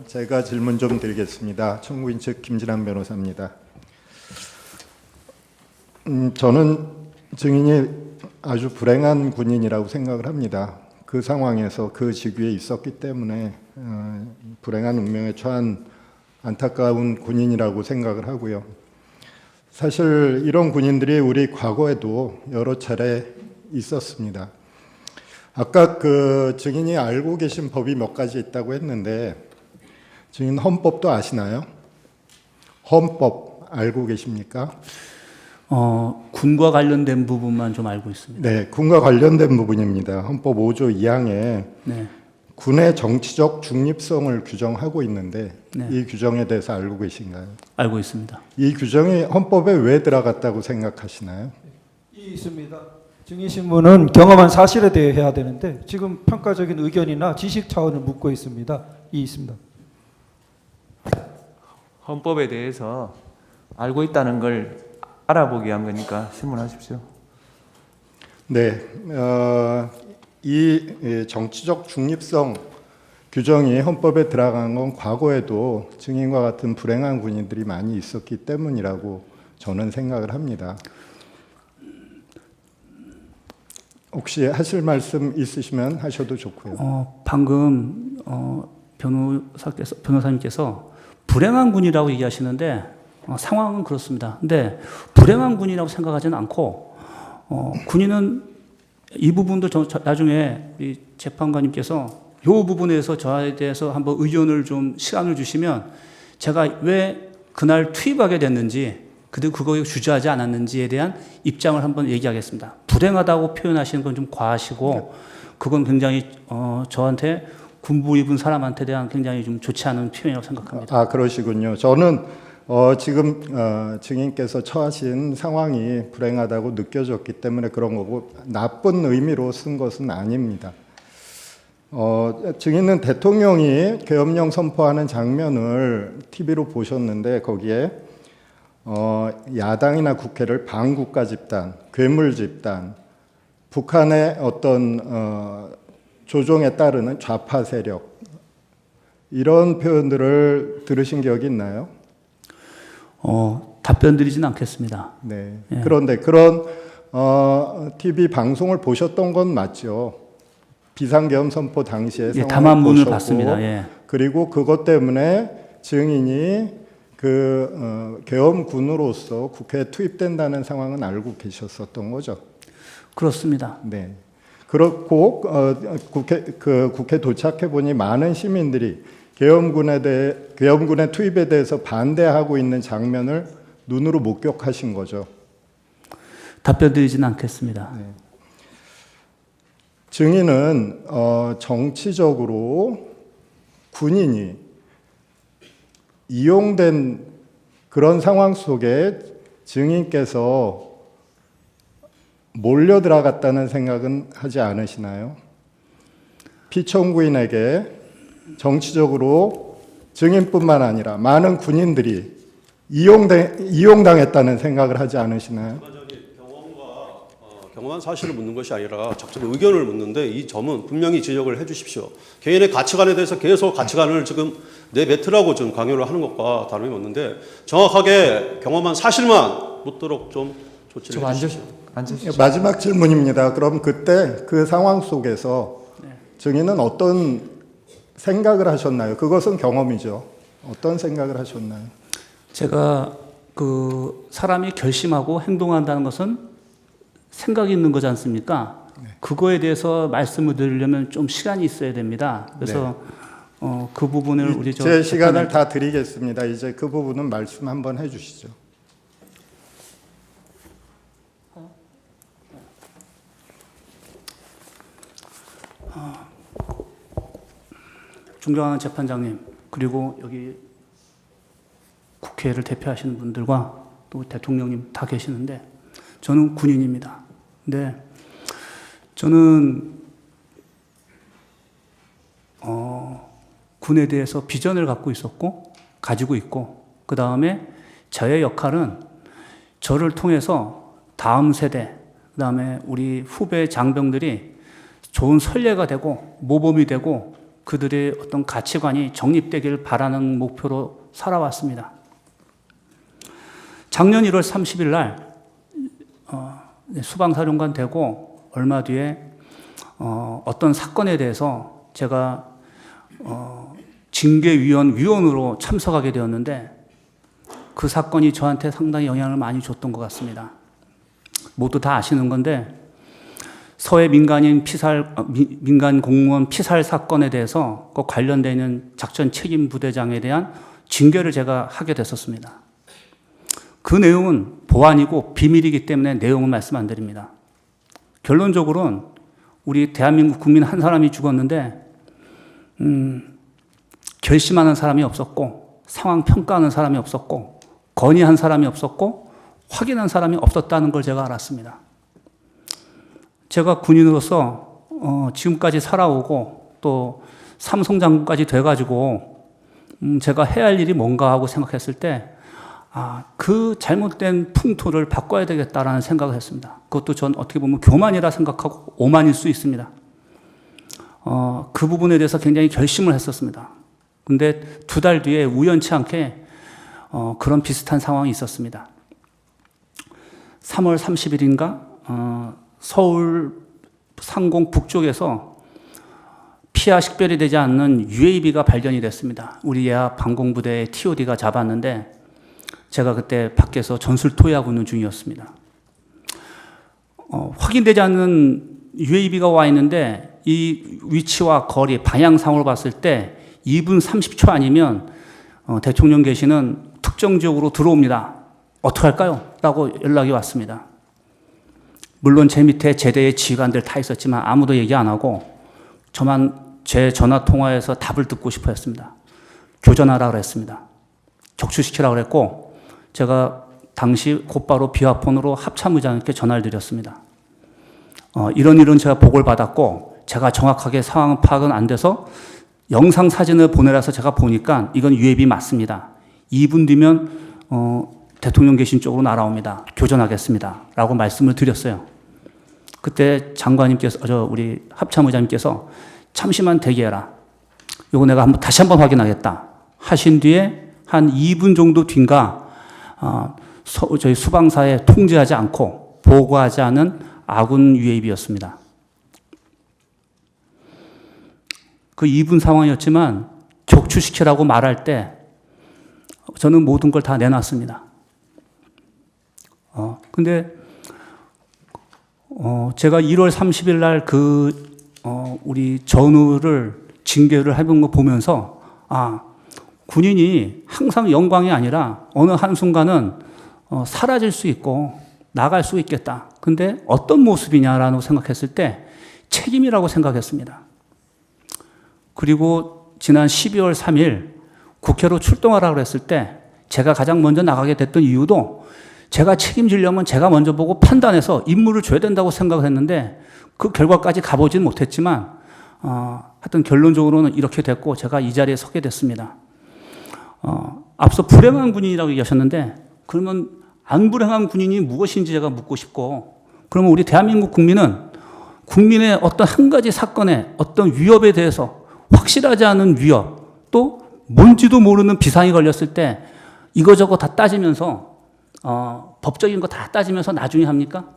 제가 질문 좀 드리겠습니다. 청구인 측 김진환 변호사입니다. 저는 증인이 아주 불행한 군인이라고 생각을 합니다. 그 상황에서 그 직위에 있었기 때문에 불행한 운명에 처한 안타까운 군인이라고 생각을 하고요. 사실 이런 군인들이 우리 과거에도 여러 차례 있었습니다. 아까 그 증인이 알고 계신 법이 몇 가지 있다고 했는데, 증인 헌법도 아시나요? 헌법 알고 계십니까? 군과 관련된 부분만 좀 알고 있습니다. 네, 군과 관련된 부분입니다. 헌법 5조 2항에 네. 군의 정치적 중립성을 규정하고 있는데, 네. 이 규정에 대해서 알고 계신가요? 알고 있습니다. 이 규정이 헌법에 왜 들어갔다고 생각하시나요? 있습니다. 증인 신문은 경험한 사실에 대해 해야 되는데 지금 평가적인 의견이나 지식 차원을 묻고 있습니다. 있습니다. 헌법에 대해서 알고 있다는 걸 알아보기 위한 거니까 신문하십시오. 네, 이 정치적 중립성 규정이 헌법에 들어간 건 과거에도 증인과 같은 불행한 군인들이 많이 있었기 때문이라고 저는 생각을 합니다. 혹시 하실 말씀 있으시면 하셔도 좋고요. 방금 변호사님께서 불행한 군이라고 얘기하시는데 상황은 그렇습니다. 근데 불행한 군이라고 생각하지는 않고 군인은 이 부분도 나중에 이 재판관님께서 이 부분에서 저에 대해서 한번 의견을 좀 시간을 주시면 제가 왜 그날 투입하게 됐는지, 그리고 그거에 주저하지 않았는지에 대한 입장을 한번 얘기하겠습니다. 불행하다고 표현하시는 건 좀 과하시고, 그건 굉장히 저한테 군부 입은 사람한테 대한 굉장히 좀 좋지 않은 표현이라고 생각합니다. 아, 그러시군요. 저는 지금 증인께서 처하신 상황이 불행하다고 느껴졌기 때문에 그런 거고, 나쁜 의미로 쓴 것은 아닙니다. 증인은 대통령이 계엄령 선포하는 장면을 TV로 보셨는데, 거기에 야당이나 국회를 반국가 집단, 괴물 집단, 북한의 어떤 조종에 따르는 좌파 세력, 이런 표현들을 들으신 기억이 있나요? 답변 드리진 않겠습니다. 네. 예. 그런데 그런 TV 방송을 보셨던 건 맞죠? 비상계엄 선포 당시에 예, 상황을 담화문을 보셨고, 봤습니다. 예. 그리고 그것 때문에 증인이 계엄군으로서 국회에 투입된다는 상황은 알고 계셨었던 거죠. 그렇습니다. 네. 그렇고 국회 도착해 보니 많은 시민들이 계엄군의 투입에 대해서 반대하고 있는 장면을 눈으로 목격하신 거죠. 답변 드리진 않겠습니다. 네. 증인은 정치적으로 군인이 이용된 그런 상황 속에 증인께서 몰려 들어갔다는 생각은 하지 않으시나요? 피청구인에게 정치적으로 증인뿐만 아니라 많은 군인들이 이용당했다는 생각을 하지 않으시나요? 경험한 사실을 묻는 것이 아니라 적절한 의견을 묻는데, 이 점은 분명히 지적을 해 주십시오. 개인의 가치관에 대해서 계속 가치관을 지금 내뱉으라고 좀 강요를 하는 것과 다름이 없는데, 정확하게 경험한 사실만 묻도록 좀 조치를 해 주십시오. 마지막 질문입니다. 그럼 그때 그 상황 속에서 증인은 어떤 생각을 하셨나요? 그것은 경험이죠. 어떤 생각을 하셨나요? 제가 그 사람이 결심하고 행동한다는 것은 생각이 있는 거지 않습니까? 그거에 대해서 말씀을 드리려면 좀 시간이 있어야 됩니다. 그래서 그 부분을 우리 제 시간을 다 드리겠습니다. 이제 그 부분은 말씀 한번 해주시죠. 존경하는 재판장님, 그리고 여기 국회를 대표하시는 분들과 또 대통령님 다 계시는데, 저는 군인입니다. 근데 저는 군에 대해서 비전을 갖고 있었고 가지고 있고, 그 다음에 저의 역할은 저를 통해서 다음 세대, 그 다음에 우리 후배 장병들이 좋은 선례가 되고 모범이 되고 그들의 어떤 가치관이 정립되기를 바라는 목표로 살아왔습니다. 작년 1월 30일 날 수방사령관 되고 얼마 뒤에 어떤 사건에 대해서 제가 징계위원으로 참석하게 되었는데, 그 사건이 저한테 상당히 영향을 많이 줬던 것 같습니다. 모두 다 아시는 건데, 서해 민간 공무원 피살 사건에 대해서 그 관련되어 있는 작전 책임 부대장에 대한 징계를 제가 하게 됐었습니다. 그 내용은 보안이고 비밀이기 때문에 내용은 말씀 안 드립니다. 결론적으로는 우리 대한민국 국민 한 사람이 죽었는데 결심하는 사람이 없었고, 상황 평가하는 사람이 없었고, 건의한 사람이 없었고, 확인한 사람이 없었다는 걸 제가 알았습니다. 제가 군인으로서 지금까지 살아오고 또 삼성 장군까지 돼가지고 제가 해야 할 일이 뭔가 하고 생각했을 때, 그 잘못된 풍토를 바꿔야 되겠다라는 생각을 했습니다. 그것도 전 어떻게 보면 교만이라 생각하고 오만일 수 있습니다. 그 부분에 대해서 굉장히 결심을 했었습니다. 근데 2달 뒤에 우연치 않게 그런 비슷한 상황이 있었습니다. 3월 30일인가 서울 상공 북쪽에서 피하 식별이 되지 않는 UAV가 발견이 됐습니다. 우리 예하 방공부대의 TOD가 잡았는데, 제가 그때 밖에서 전술 토의하고 있는 중이었습니다. 확인되지 않는 UAV가 와 있는데, 이 위치와 거리, 방향상으로 봤을 때 2분 30초 아니면 대통령께시는 특정 지역으로 들어옵니다. 어떡할까요? 라고 연락이 왔습니다. 물론 제 밑에 제대의 지휘관들 다 있었지만 아무도 얘기 안 하고 저만 제 전화 통화에서 답을 듣고 싶어 했습니다. 교전하라고 그랬습니다. 격추시키라고 그랬고, 제가 당시 곧바로 비화폰으로 합참의장님께 전화를 드렸습니다. 이런 제가 보고를 받았고, 제가 정확하게 상황 파악은 안 돼서 영상 사진을 보내라서 제가 보니까 이건 UAV 맞습니다. 2분 뒤면 대통령 계신 쪽으로 날아옵니다. 교전하겠습니다. 라고 말씀을 드렸어요. 그때 장관님께서, 우리 합참의장님께서 잠시만 대기해라. 이거 내가 다시 한번 확인하겠다. 하신 뒤에 한 2분 정도 뒤인가, 저희 수방사에 통제하지 않고 보고하지 않은 아군 UAV였습니다. 그 2분 상황이었지만 격추시키라고 말할 때 저는 모든 걸 다 내놨습니다. 근데 제가 1월 30일 날 우리 전우를 징계를 해본 거 보면서, 군인이 항상 영광이 아니라 어느 한순간은 사라질 수 있고 나갈 수 있겠다. 근데 어떤 모습이냐라고 생각했을 때 책임이라고 생각했습니다. 그리고 지난 12월 3일 국회로 출동하라고 했을 때 제가 가장 먼저 나가게 됐던 이유도, 제가 책임지려면 제가 먼저 보고 판단해서 임무를 줘야 된다고 생각을 했는데, 그 결과까지 가보진 못했지만 하여튼 결론적으로는 이렇게 됐고 제가 이 자리에 서게 됐습니다. 앞서 불행한 군인이라고 얘기하셨는데, 그러면 안 불행한 군인이 무엇인지 제가 묻고 싶고, 그러면 우리 대한민국 국민은 국민의 어떤 한 가지 사건에 어떤 위협에 대해서 확실하지 않은 위협, 또 뭔지도 모르는 비상이 걸렸을 때 이거저거 다 따지면서 법적인 거 다 따지면서 나중에 합니까?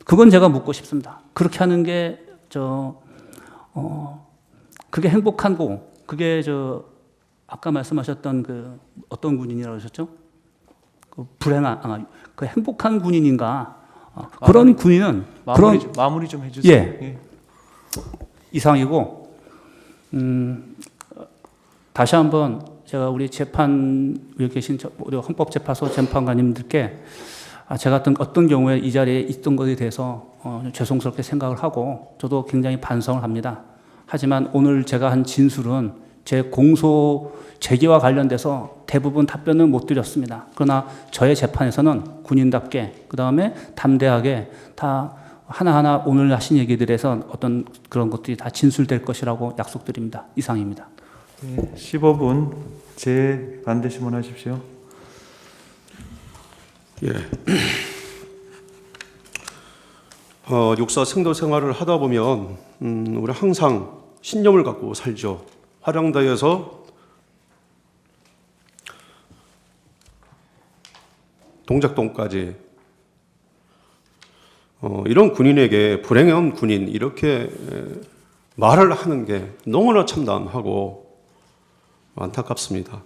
그건 제가 묻고 싶습니다. 그렇게 하는 게 그게 행복한 거, 그게 아까 말씀하셨던 어떤 군인이라고 하셨죠? 그 그 행복한 군인인가 그런 군인은 그런 마무리 좀 해주세요. 예. 이상이고 다시 한번 제가 우리 여기 계신 우리 헌법재판소 재판관님들께 제가 어떤 경우에 이 자리에 있던 것에 대해서 죄송스럽게 생각을 하고 저도 굉장히 반성을 합니다. 하지만 오늘 제가 한 진술은 제 공소 제기와 관련돼서 대부분 답변을 못 드렸습니다. 그러나 저의 재판에서는 군인답게 그다음에 담대하게 다 하나하나 오늘 하신 얘기들에서 어떤 그런 것들이 다 진술될 것이라고 약속드립니다. 이상입니다. 네, 15분 반대 신문하십시오. 예. 육사 생도 생활을 하다 보면 우리 항상 신념을 갖고 살죠. 화령다에서 동작동까지 이런 군인에게 불행한 군인 이렇게 말을 하는 게 너무나 참담하고 안타깝습니다.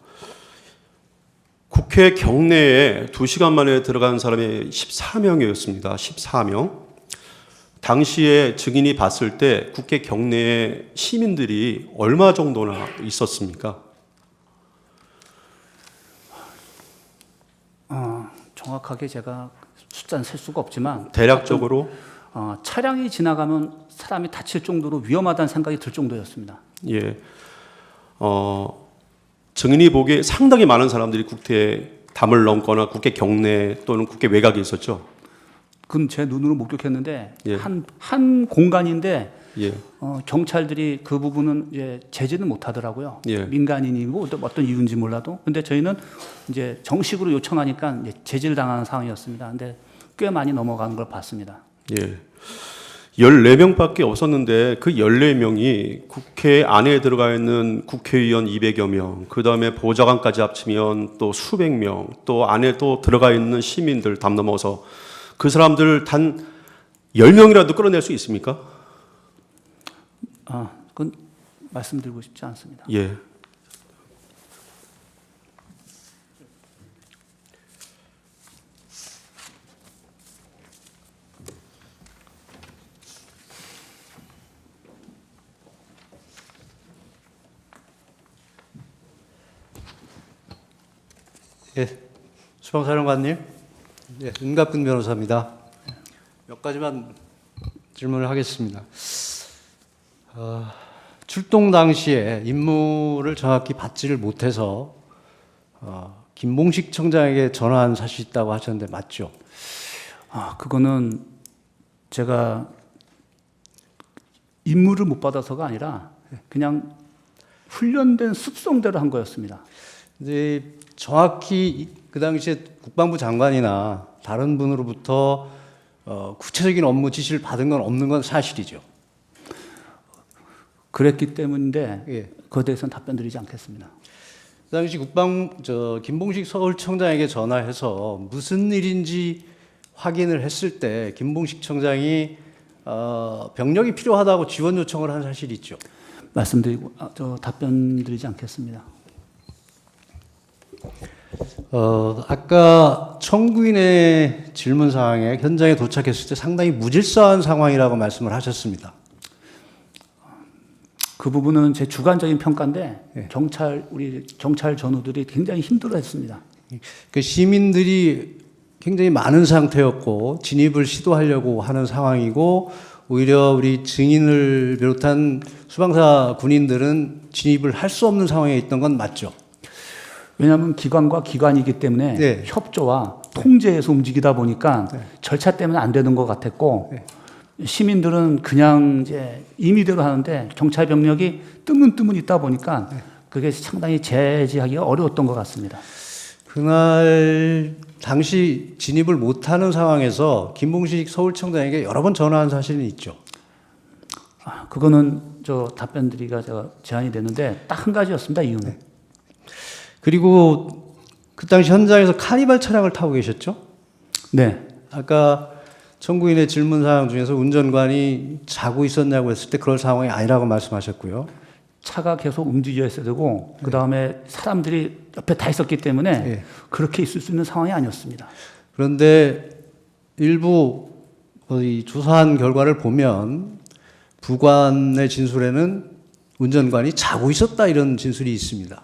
국회 경내에 2시간 만에 들어간 사람이 14명이었습니다. 14명. 당시에 증인이 봤을 때 국회 경내에 시민들이 얼마 정도나 있었습니까? 정확하게 제가 숫자는 셀 수가 없지만 대략적으로 차량이 지나가면 사람이 다칠 정도로 위험하다는 생각이 들 정도였습니다. 예. 증인이 보기에 상당히 많은 사람들이 국회에 담을 넘거나 국회 경내 또는 국회 외곽에 있었죠. 그건 제 눈으로 목격했는데 예. 한 공간인데 예. 경찰들이 그 부분은 이제 제지는 못하더라고요. 예. 민간인이고 또 어떤 이유인지 몰라도. 근데 저희는 이제 정식으로 요청하니까 이제 제지를 당하는 상황이었습니다. 근데 꽤 많이 넘어가는 걸 봤습니다. 예. 14명밖에 없었는데 그 14명이 국회 안에 들어가 있는 국회의원 200여 명, 그 다음에 보좌관까지 합치면 또 수백 명, 또 안에 또 들어가 있는 시민들 담 넘어서 그 사람들 단 10명이라도 끌어낼 수 있습니까? 그건 말씀드리고 싶지 않습니다. 예. 예, 수방사령관님, 예, 은갑근 변호사입니다. 몇 가지만 질문을 하겠습니다. 출동 당시에 임무를 정확히 받지를 못해서 김봉식 청장에게 전화한 사실이 있다고 하셨는데 맞죠? 그거는 제가 임무를 못 받아서가 아니라 그냥 훈련된 습성대로 한 거였습니다. 이제 정확히 그 당시에 국방부 장관이나 다른 분으로부터 구체적인 업무 지시를 받은 건 없는 건 사실이죠. 그랬기 때문인데 예. 그에 대해서는 답변드리지 않겠습니다. 그 당시 김봉식 서울청장에게 전화해서 무슨 일인지 확인을 했을 때 김봉식 청장이 병력이 필요하다고 지원 요청을 한 사실이 있죠. 말씀드리고 답변드리지 않겠습니다. 아까 청구인의 질문 사항에 현장에 도착했을 때 상당히 무질서한 상황이라고 말씀을 하셨습니다. 그 부분은 제 주관적인 평가인데 예. 우리 경찰 전우들이 굉장히 힘들어했습니다. 그 시민들이 굉장히 많은 상태였고 진입을 시도하려고 하는 상황이고 오히려 우리 증인을 비롯한 수방사 군인들은 진입을 할 수 없는 상황에 있던 건 맞죠? 왜냐하면 기관과 기관이기 때문에 네. 협조와 통제해서 움직이다 보니까 절차 때문에 안 되는 것 같았고 시민들은 그냥 이제 임의대로 하는데 경찰 병력이 뜨문뜨문 있다 보니까 그게 상당히 제지하기가 어려웠던 것 같습니다. 그날 당시 진입을 못하는 상황에서 김봉식 서울청장에게 여러 번 전화한 사실은 있죠. 그거는 답변드리기가 제가 제한이 됐는데 딱 한 가지였습니다. 이유는. 그리고 그 당시 현장에서 카니발 차량을 타고 계셨죠? 네. 아까 청구인의 질문 사항 중에서 운전관이 자고 있었냐고 했을 때 그럴 상황이 아니라고 말씀하셨고요. 차가 계속 움직여 있어야 되고 그 다음에 사람들이 옆에 다 있었기 때문에 예. 그렇게 있을 수 있는 상황이 아니었습니다. 그런데 일부 이 조사한 결과를 보면 부관의 진술에는 운전관이 자고 있었다 이런 진술이 있습니다.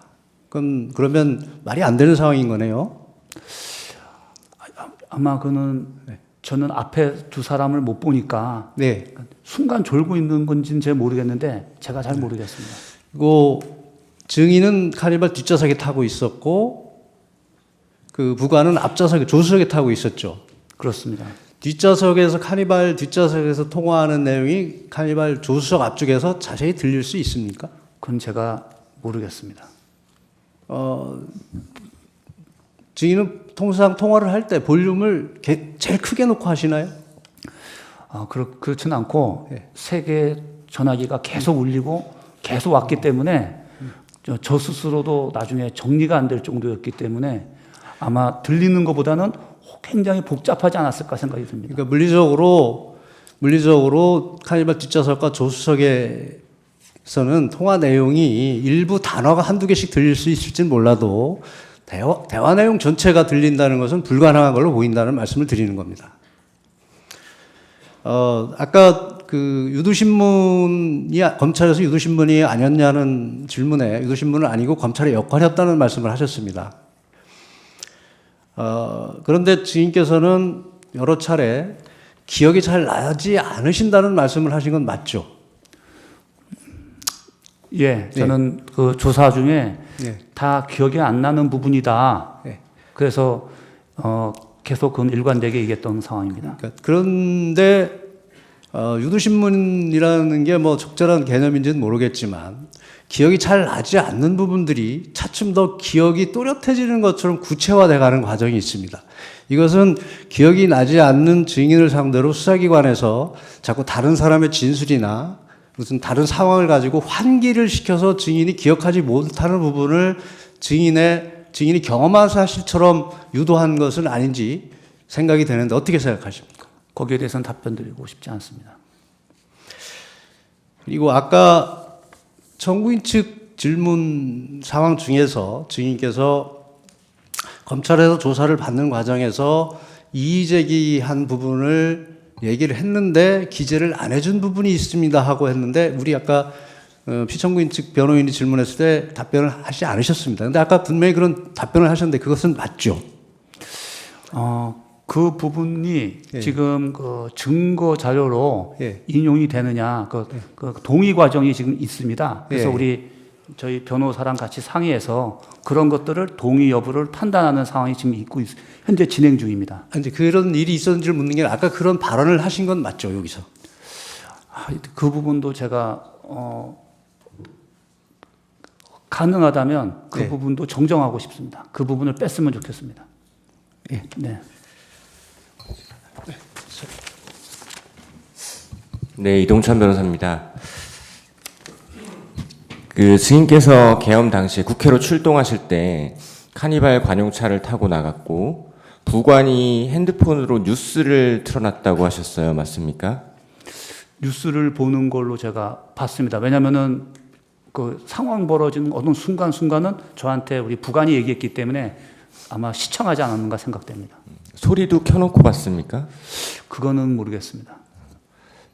그러면 말이 안 되는 상황인 거네요. 아마 그는 저는 앞에 두 사람을 못 보니까 네. 순간 졸고 있는 건지는 잘 모르겠는데 제가 잘 모르겠습니다. 그리고 증인은 카니발 뒷좌석에 타고 있었고 그 부관은 앞좌석에 조수석에 타고 있었죠. 그렇습니다. 뒷좌석에서 카니발 뒷좌석에서 통화하는 내용이 카니발 조수석 앞쪽에서 자세히 들릴 수 있습니까? 그건 제가 모르겠습니다. 증인은 통상 통화를 할 때 볼륨을 제일 크게 놓고 하시나요? 그렇지는 않고 예. 세 개의 전화기가 계속 울리고 계속 왔기 때문에 저 스스로도 나중에 정리가 안 될 정도였기 때문에 아마 들리는 것보다는 굉장히 복잡하지 않았을까 생각이 듭니다. 그러니까 물리적으로 카니발 뒷좌석과 조수석에서는 통화 내용이 일부 단어가 한두 개씩 들릴 수 있을지는 몰라도 대화 내용 전체가 들린다는 것은 불가능한 걸로 보인다는 말씀을 드리는 겁니다. 아까 그 유도신문이 검찰에서 유도신문이 아니었냐는 질문에 유도신문은 아니고 검찰의 역할이었다는 말씀을 하셨습니다. 그런데 증인께서는 여러 차례 기억이 잘 나지 않으신다는 말씀을 하신 건 맞죠? 예, 저는 그 조사 중에 네. 다 기억이 안 나는 부분이다. 네. 그래서 계속 그건 일관되게 얘기했던 상황입니다. 그런데 유도신문이라는 게 뭐 적절한 개념인지는 모르겠지만 기억이 잘 나지 않는 부분들이 차츰 더 기억이 또렷해지는 것처럼 구체화돼 가는 과정이 있습니다. 이것은 기억이 나지 않는 증인을 상대로 수사기관에서 자꾸 다른 사람의 진술이나 무슨 다른 상황을 가지고 환기를 시켜서 증인이 기억하지 못하는 부분을 증인이 경험한 사실처럼 유도한 것은 아닌지 생각이 되는데 어떻게 생각하십니까? 거기에 대해서는 답변 드리고 싶지 않습니다. 그리고 아까 청구인 측 질문 상황 중에서 증인께서 검찰에서 조사를 받는 과정에서 이의제기한 부분을 얘기를 했는데 기재를 안 해준 부분이 있습니다 하고 했는데 우리 아까 피청구인 측 변호인이 질문했을 때 답변을 하지 않으셨습니다. 근데 아까 분명히 그런 답변을 하셨는데 그것은 맞죠? 그 부분이 예. 지금 그 증거 자료로 예. 인용이 되느냐 그 동의 과정이 지금 있습니다. 그래서 예. 저희 변호사랑 같이 상의해서 그런 것들을 동의 여부를 판단하는 상황이 지금 현재 진행 중입니다. 이제 그런 일이 있었는지를 묻는 게 아니라 아까 그런 발언을 하신 건 맞죠 여기서? 그 부분도 제가 가능하다면 그 네. 부분도 정정하고 싶습니다. 그 부분을 뺐으면 좋겠습니다. 예. 네. 네, 이동찬 변호사입니다. 그 증인께서 계엄 당시에 국회로 출동하실 때 카니발 관용차를 타고 나갔고 부관이 핸드폰으로 뉴스를 틀어놨다고 하셨어요. 맞습니까? 뉴스를 보는 걸로 제가 봤습니다. 왜냐하면은 그 상황 벌어지는 어느 순간순간은 저한테 우리 부관이 얘기했기 때문에 아마 시청하지 않았는가 생각됩니다. 소리도 켜놓고 봤습니까? 그거는 모르겠습니다.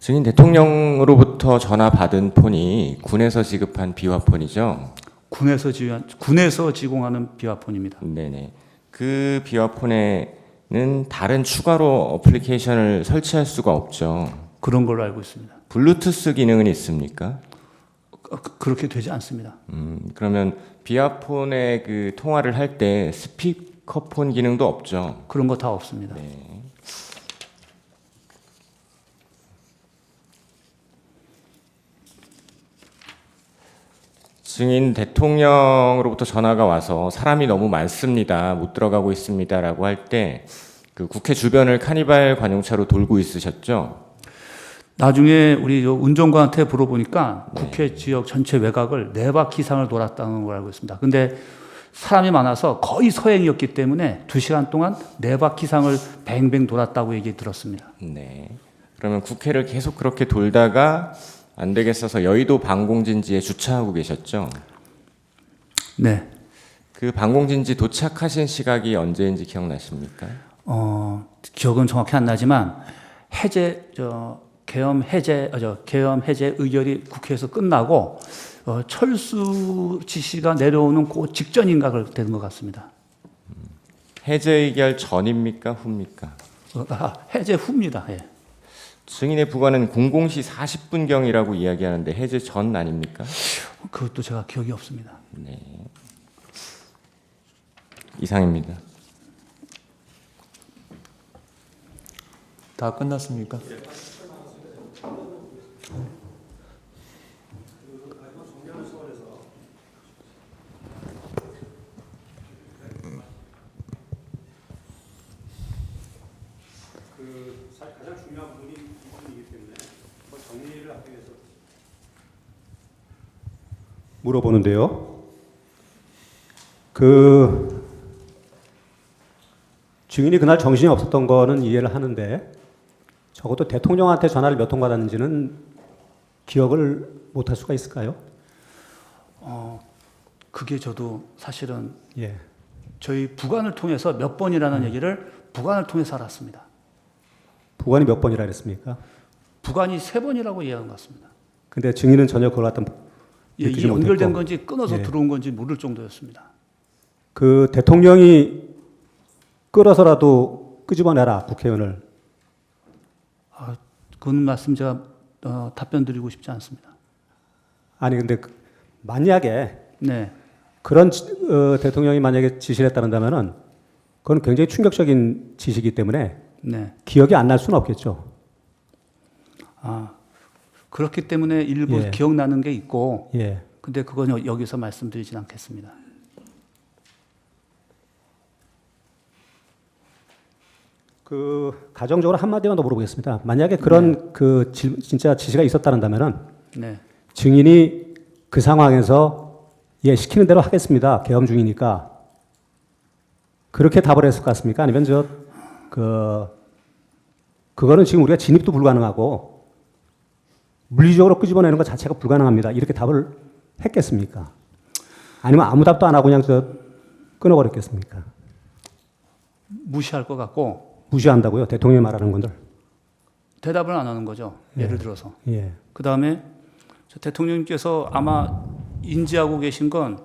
증인 대통령으로부터 전화 받은 폰이 군에서 지급한 비화폰이죠? 군에서 지공하는 비화폰입니다. 네네. 그 비화폰에는 다른 추가로 어플리케이션을 설치할 수가 없죠. 그런 걸로 알고 있습니다. 블루투스 기능은 있습니까? 그렇게 되지 않습니다. 그러면 비화폰에 그 통화를 할 때 스피커폰 기능도 없죠? 그런 거 다 없습니다. 네. 증인 대통령으로부터 전화가 와서 사람이 너무 많습니다. 못 들어가고 있습니다라고 할 때 그 국회 주변을 카니발 관용차로 돌고 있으셨죠? 나중에 우리 운전관한테 물어보니까 국회 지역 전체 외곽을 4바퀴 이상을 돌았다는 걸 알고 있습니다. 근데 사람이 많아서 거의 서행이었기 때문에 2시간 동안 4바퀴 이상을 뱅뱅 돌았다고 얘기 들었습니다. 네. 그러면 국회를 계속 그렇게 돌다가 안 되겠어서 여의도 방공진지에 주차하고 계셨죠? 네. 그 방공진지 도착하신 시각이 언제인지 기억나십니까? 기억은 정확히 안 나지만 계엄 해제 의결이 국회에서 끝나고 철수 지시가 내려오는 그 직전인가 되는 것 같습니다. 해제 의결 전입니까 후입니까? 해제 후입니다. 예. 증인의 부관은 공공시 40분경이라고 이야기하는데 해제 전 아닙니까? 그것도 제가 기억이 없습니다. 네. 이상입니다. 다 끝났습니까? 가장 중요한 부분이 이 부분이기 때문에 정리를 하기 위해서 물어보는데요. 증인이 그날 정신이 없었던 거는 이해를 하는데 적어도 대통령한테 전화를 몇 통 받았는지는 기억을 못할 수가 있을까요? 그게 저도 사실은 예. 저희 부관을 통해서 몇 번이라는 얘기를 부관을 통해서 알았습니다. 부관이 몇 번이라 그랬습니까? 부관이 3번이라고 이해한 것 같습니다. 근데 증인은 전혀 그걸 갖다 예, 느끼지 이 연결된 못했고. 건지 끊어서 예. 들어온 건지 모를 정도였습니다. 그 대통령이 끌어서라도 끄집어내라 국회의원을. 그건 말씀 제가 답변 드리고 싶지 않습니다. 아니 근데 만약에 네. 그런 대통령이 만약에 지시를 했다는다면은 그건 굉장히 충격적인 지시이기 때문에 네. 기억이 안 날 수는 없겠죠. 그렇기 때문에 일부 예. 기억나는 게 있고, 예. 근데 그건 여기서 말씀드리진 않겠습니다. 가정적으로 한마디만 더 물어보겠습니다. 만약에 그런 진짜 지시가 있었다는다면은 네. 증인이 그 상황에서 예 시키는 대로 하겠습니다. 계엄 중이니까 그렇게 답을 했을 것 같습니까? 아니면 그거는 지금 우리가 진입도 불가능하고 물리적으로 끄집어내는 것 자체가 불가능합니다. 이렇게 답을 했겠습니까? 아니면 아무 답도 안 하고 그냥 끊어버렸겠습니까? 무시할 것 같고, 무시한다고요? 대통령이 말하는 건들. 대답을 안 하는 거죠. 예를 들어서. 예. 그 다음에 대통령님께서 아마 인지하고 계신 건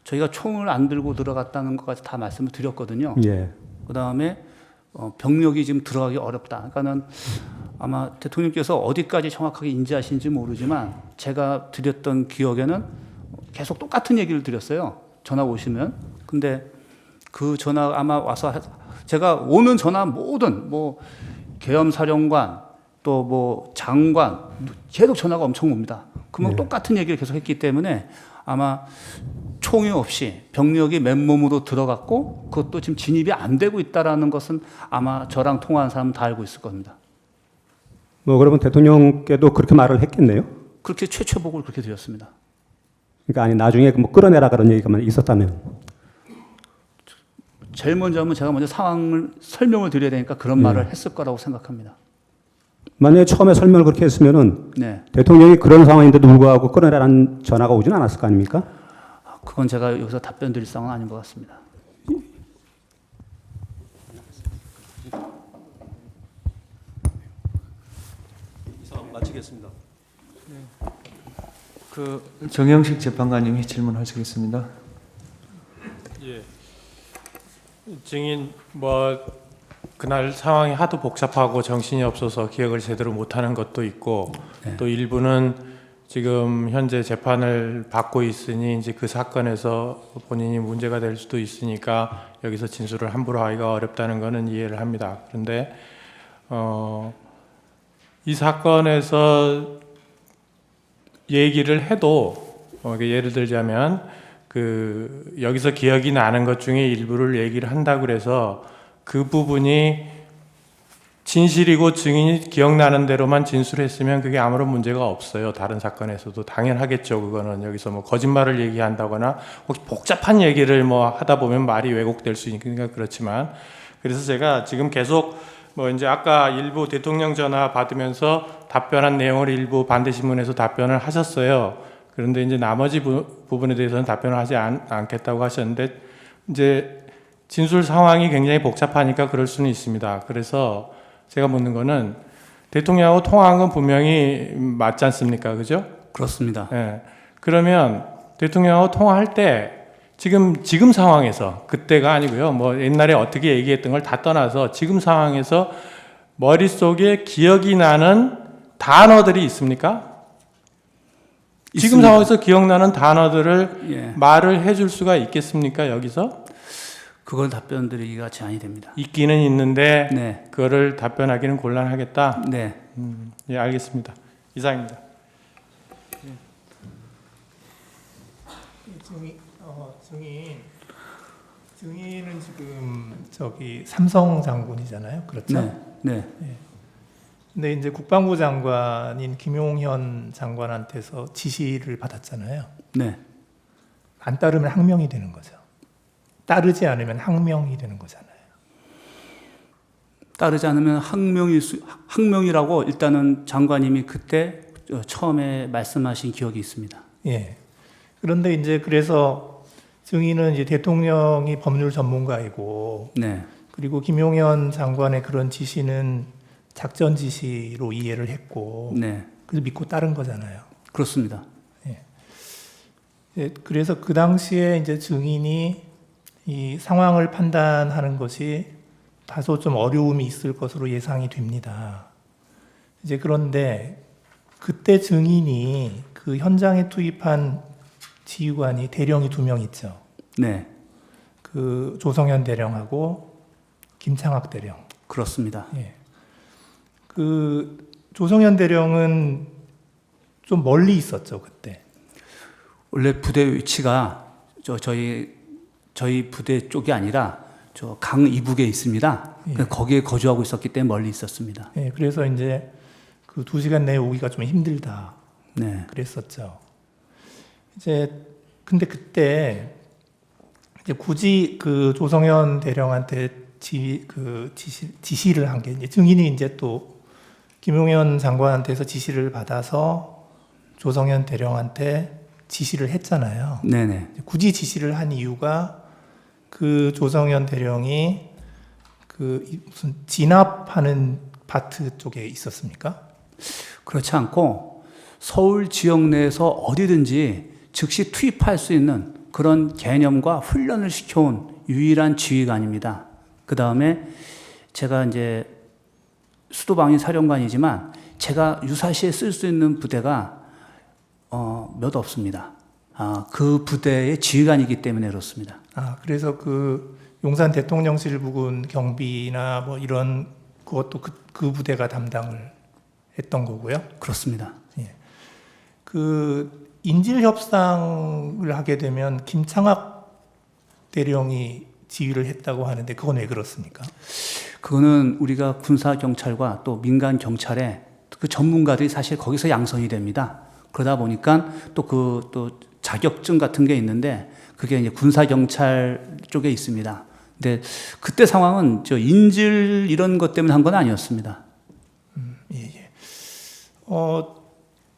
저희가 총을 안 들고 들어갔다는 것까지 다 말씀을 드렸거든요. 예. 그 다음에 병력이 지금 들어가기 어렵다. 그러니까는 아마 대통령께서 어디까지 정확하게 인지하시는지 모르지만 제가 드렸던 기억에는 계속 똑같은 얘기를 드렸어요. 전화 오시면. 근데 그 전화 아마 와서 제가 오는 전화 모든 계엄사령관 또 장관 계속 전화가 엄청 옵니다. 그러면 똑같은 얘기를 계속 했기 때문에 아마 총이 없이 병력이 맨몸으로 들어갔고 그것도 지금 진입이 안 되고 있다라는 것은 아마 저랑 통화한 사람은 다 알고 있을 겁니다. 그러면 대통령께도 그렇게 말을 했겠네요. 그렇게 최초복을 그렇게 드렸습니다. 그러니까 아니 나중에 끌어내라 그런 얘기가 있었다면. 제일 먼저 하면 제가 먼저 상황을 설명을 드려야 되니까 그런 말을 했을 거라고 생각합니다. 만약에 처음에 설명을 그렇게 했으면은 네. 대통령이 그런 상황인데도 불구하고 끌어내라는 전화가 오진 않았을 거 아닙니까? 그건 제가 여기서 답변 드릴 상황은 아닌 것 같습니다. 이상 마치겠습니다. 정영식 재판관님이 질문하시겠습니다. 예. 증인 그날 상황이 하도 복잡하고 정신이 없어서 기억을 제대로 못하는 것도 있고 또 일부는 지금 현재 재판을 받고 있으니 이제 그 사건에서 본인이 문제가 될 수도 있으니까 여기서 진술을 함부로 하기가 어렵다는 것은 이해를 합니다. 그런데 이 사건에서 얘기를 해도 예를 들자면 여기서 기억이 나는 것 중에 일부를 얘기를 한다고 그래서 그 부분이 진실이고 증인이 기억나는 대로만 진술했으면 그게 아무런 문제가 없어요. 다른 사건에서도 당연하겠죠. 그거는 여기서 거짓말을 얘기한다거나 혹시 복잡한 얘기를 하다 보면 말이 왜곡될 수 있으니까 그렇지만 그래서 제가 지금 계속 이제 아까 일부 대통령 전화 받으면서 답변한 내용을 일부 반대신문에서 답변을 하셨어요. 그런데 이제 나머지 부분에 대해서는 답변을 하지 않겠다고 하셨는데 이제 진술 상황이 굉장히 복잡하니까 그럴 수는 있습니다. 그래서 제가 묻는 거는 대통령하고 통화한 건 분명히 맞지 않습니까? 그죠? 그렇습니다. 예. 그러면 대통령하고 통화할 때 지금 상황에서, 그때가 아니고요. 뭐 옛날에 어떻게 얘기했던 걸 다 떠나서 지금 상황에서 머릿속에 기억이 나는 단어들이 있습니까? 지금 있습니다. 상황에서 기억나는 단어들을 예. 말을 해줄 수가 있겠습니까? 여기서? 그걸 답변드리기가 제한이 됩니다. 있기는 있는데 네. 그거를 답변하기는 곤란하겠다. 네. 예, 알겠습니다. 이상입니다. 증인은 지금 저기 삼성 장군이잖아요. 그렇죠? 네. 근데 이제 국방부 장관인 김용현 장관한테서 지시를 받았잖아요. 네. 안 따르면 항명이 되는 거죠. 따르지 않으면 항명이 되는 거잖아요. 따르지 않으면 항명이라고 일단은 장관님이 그때 처음에 말씀하신 기억이 있습니다. 예. 그런데 이제 그래서 증인은 이제 대통령이 법률 전문가이고, 네. 그리고 김용현 장관의 그런 지시는 작전 지시로 이해를 했고, 네. 그래서 믿고 따른 거잖아요. 그렇습니다. 예, 그래서 그 당시에 이제 증인이 이 상황을 판단하는 것이 다소 좀 어려움이 있을 것으로 예상이 됩니다. 이제 그런데 그때 증인이 그 현장에 투입한 지휘관이 대령이 2명 있죠. 네. 그 조성현 대령하고 김창학 대령. 그렇습니다. 예. 그 조성현 대령은 좀 멀리 있었죠, 그때. 원래 부대 위치가 저희 부대 쪽이 아니라 저 강 이북에 있습니다. 예. 거기에 거주하고 있었기 때문에 멀리 있었습니다. 예, 그래서 이제 그 2시간 내에 오기가 좀 힘들다. 네. 그랬었죠. 이제 근데 그때 이제 굳이 그 조성현 대령한테 지시를 한 게 이제 증인이 이제 또 김용현 장관한테서 지시를 받아서 조성현 대령한테 지시를 했잖아요. 네네. 굳이 지시를 한 이유가 그 조성현 대령이 그 무슨 진압하는 파트 쪽에 있었습니까? 그렇지 않고 서울 지역 내에서 어디든지 즉시 투입할 수 있는 그런 개념과 훈련을 시켜온 유일한 지휘관입니다. 그 다음에 제가 이제 수도방위 사령관이지만 제가 유사시에 쓸 수 있는 부대가 몇 없습니다. 그 부대의 지휘관이기 때문에 그렇습니다. 그래서 그 용산 대통령실 부근 경비나 뭐 이런 그것도 그 부대가 담당을 했던 거고요. 그렇습니다. 예. 그 인질 협상을 하게 되면 김창학 대령이 지휘를 했다고 하는데 그건 왜 그렇습니까? 그거는 우리가 군사 경찰과 또 민간 경찰의 그 전문가들이 사실 거기서 양성이 됩니다. 그러다 보니까 또 자격증 같은 게 있는데 그게 이제 군사 경찰 쪽에 있습니다. 근데 그때 상황은 저 인질 이런 것 때문에 한 건 아니었습니다. 예.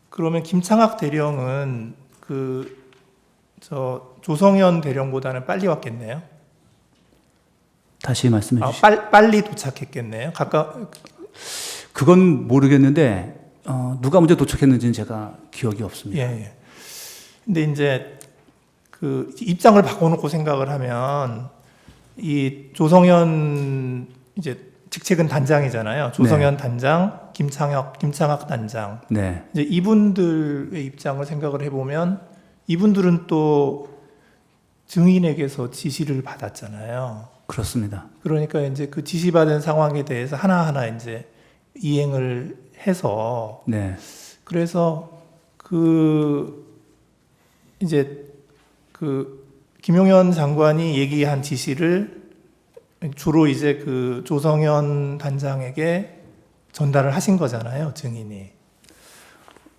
그러면 김창학 대령은 조성현 대령보다는 빨리 왔겠네요. 다시 말씀해 주시죠. 빨리 도착했겠네요. 그건 모르겠는데 누가 먼저 도착했는지는 제가 기억이 없습니다. 예. 근데 이제 그 입장을 바꿔놓고 생각을 하면 이 조성현 이제 직책은 단장이잖아요. 조성현 네. 단장, 김창학 단장. 네. 이제 이분들의 입장을 생각을 해보면 이분들은 또 증인에게서 지시를 받았잖아요. 그렇습니다. 그러니까 이제 그 지시받은 상황에 대해서 하나하나 이제 이행을 해서 네. 그래서 이제 김용현 장관이 얘기한 지시를 주로 이제 그 조성현 단장에게 전달을 하신 거잖아요, 증인이.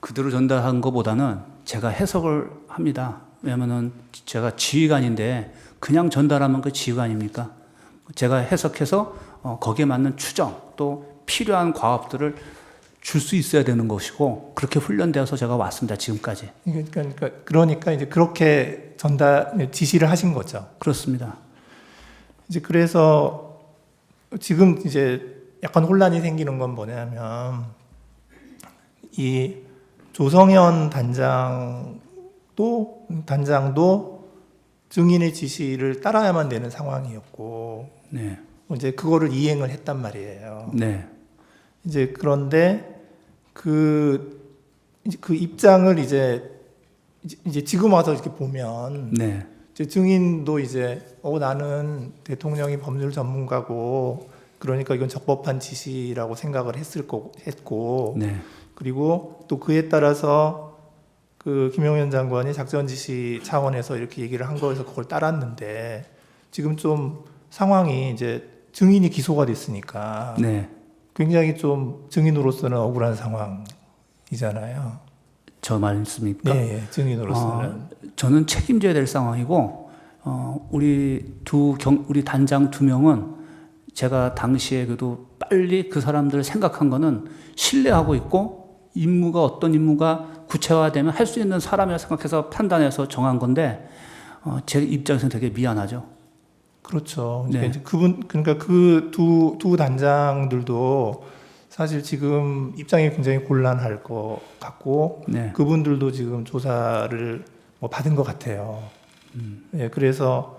그대로 전달한 것보다는 제가 해석을 합니다. 왜냐면은 제가 지휘관인데 그냥 전달하면 그 지휘관입니까? 제가 해석해서 거기에 맞는 추정 또 필요한 과업들을 줄 수 있어야 되는 것이고 그렇게 훈련되어서 제가 왔습니다. 지금까지. 그러니까 이제 그렇게 지시를 하신 거죠. 그렇습니다. 이제 그래서 지금 이제 약간 혼란이 생기는 건 뭐냐면 이 조성현 단장도 증인의 지시를 따라야만 되는 상황이었고 네. 이제 그거를 이행을 했단 말이에요. 네. 이제 그런데 그 입장을 이제 지금 와서 이렇게 보면 네. 이제 증인도 이제 나는 대통령이 법률 전문가고 그러니까 이건 적법한 지시라고 생각을 했고 네. 그리고 또 그에 따라서 그 김용현 장관이 작전 지시 차원에서 이렇게 얘기를 한 거에서 그걸 따랐는데 지금 좀 상황이 이제 증인이 기소가 됐으니까 네. 굉장히 좀 증인으로서는 억울한 상황이잖아요. 저 말씀입니까? 네, 증인으로서는. 저는 책임져야 될 상황이고, 우리 단장 2명은 제가 당시에 그래도 빨리 그 사람들을 생각한 거는 신뢰하고 있고, 어떤 임무가 구체화되면 할 수 있는 사람이라 생각해서 판단해서 정한 건데, 제 입장에서는 되게 미안하죠. 그렇죠. 네. 그러니까 그 두 단장들도 사실 지금 입장이 굉장히 곤란할 것 같고, 네. 그분들도 지금 조사를 받은 것 같아요. 예, 그래서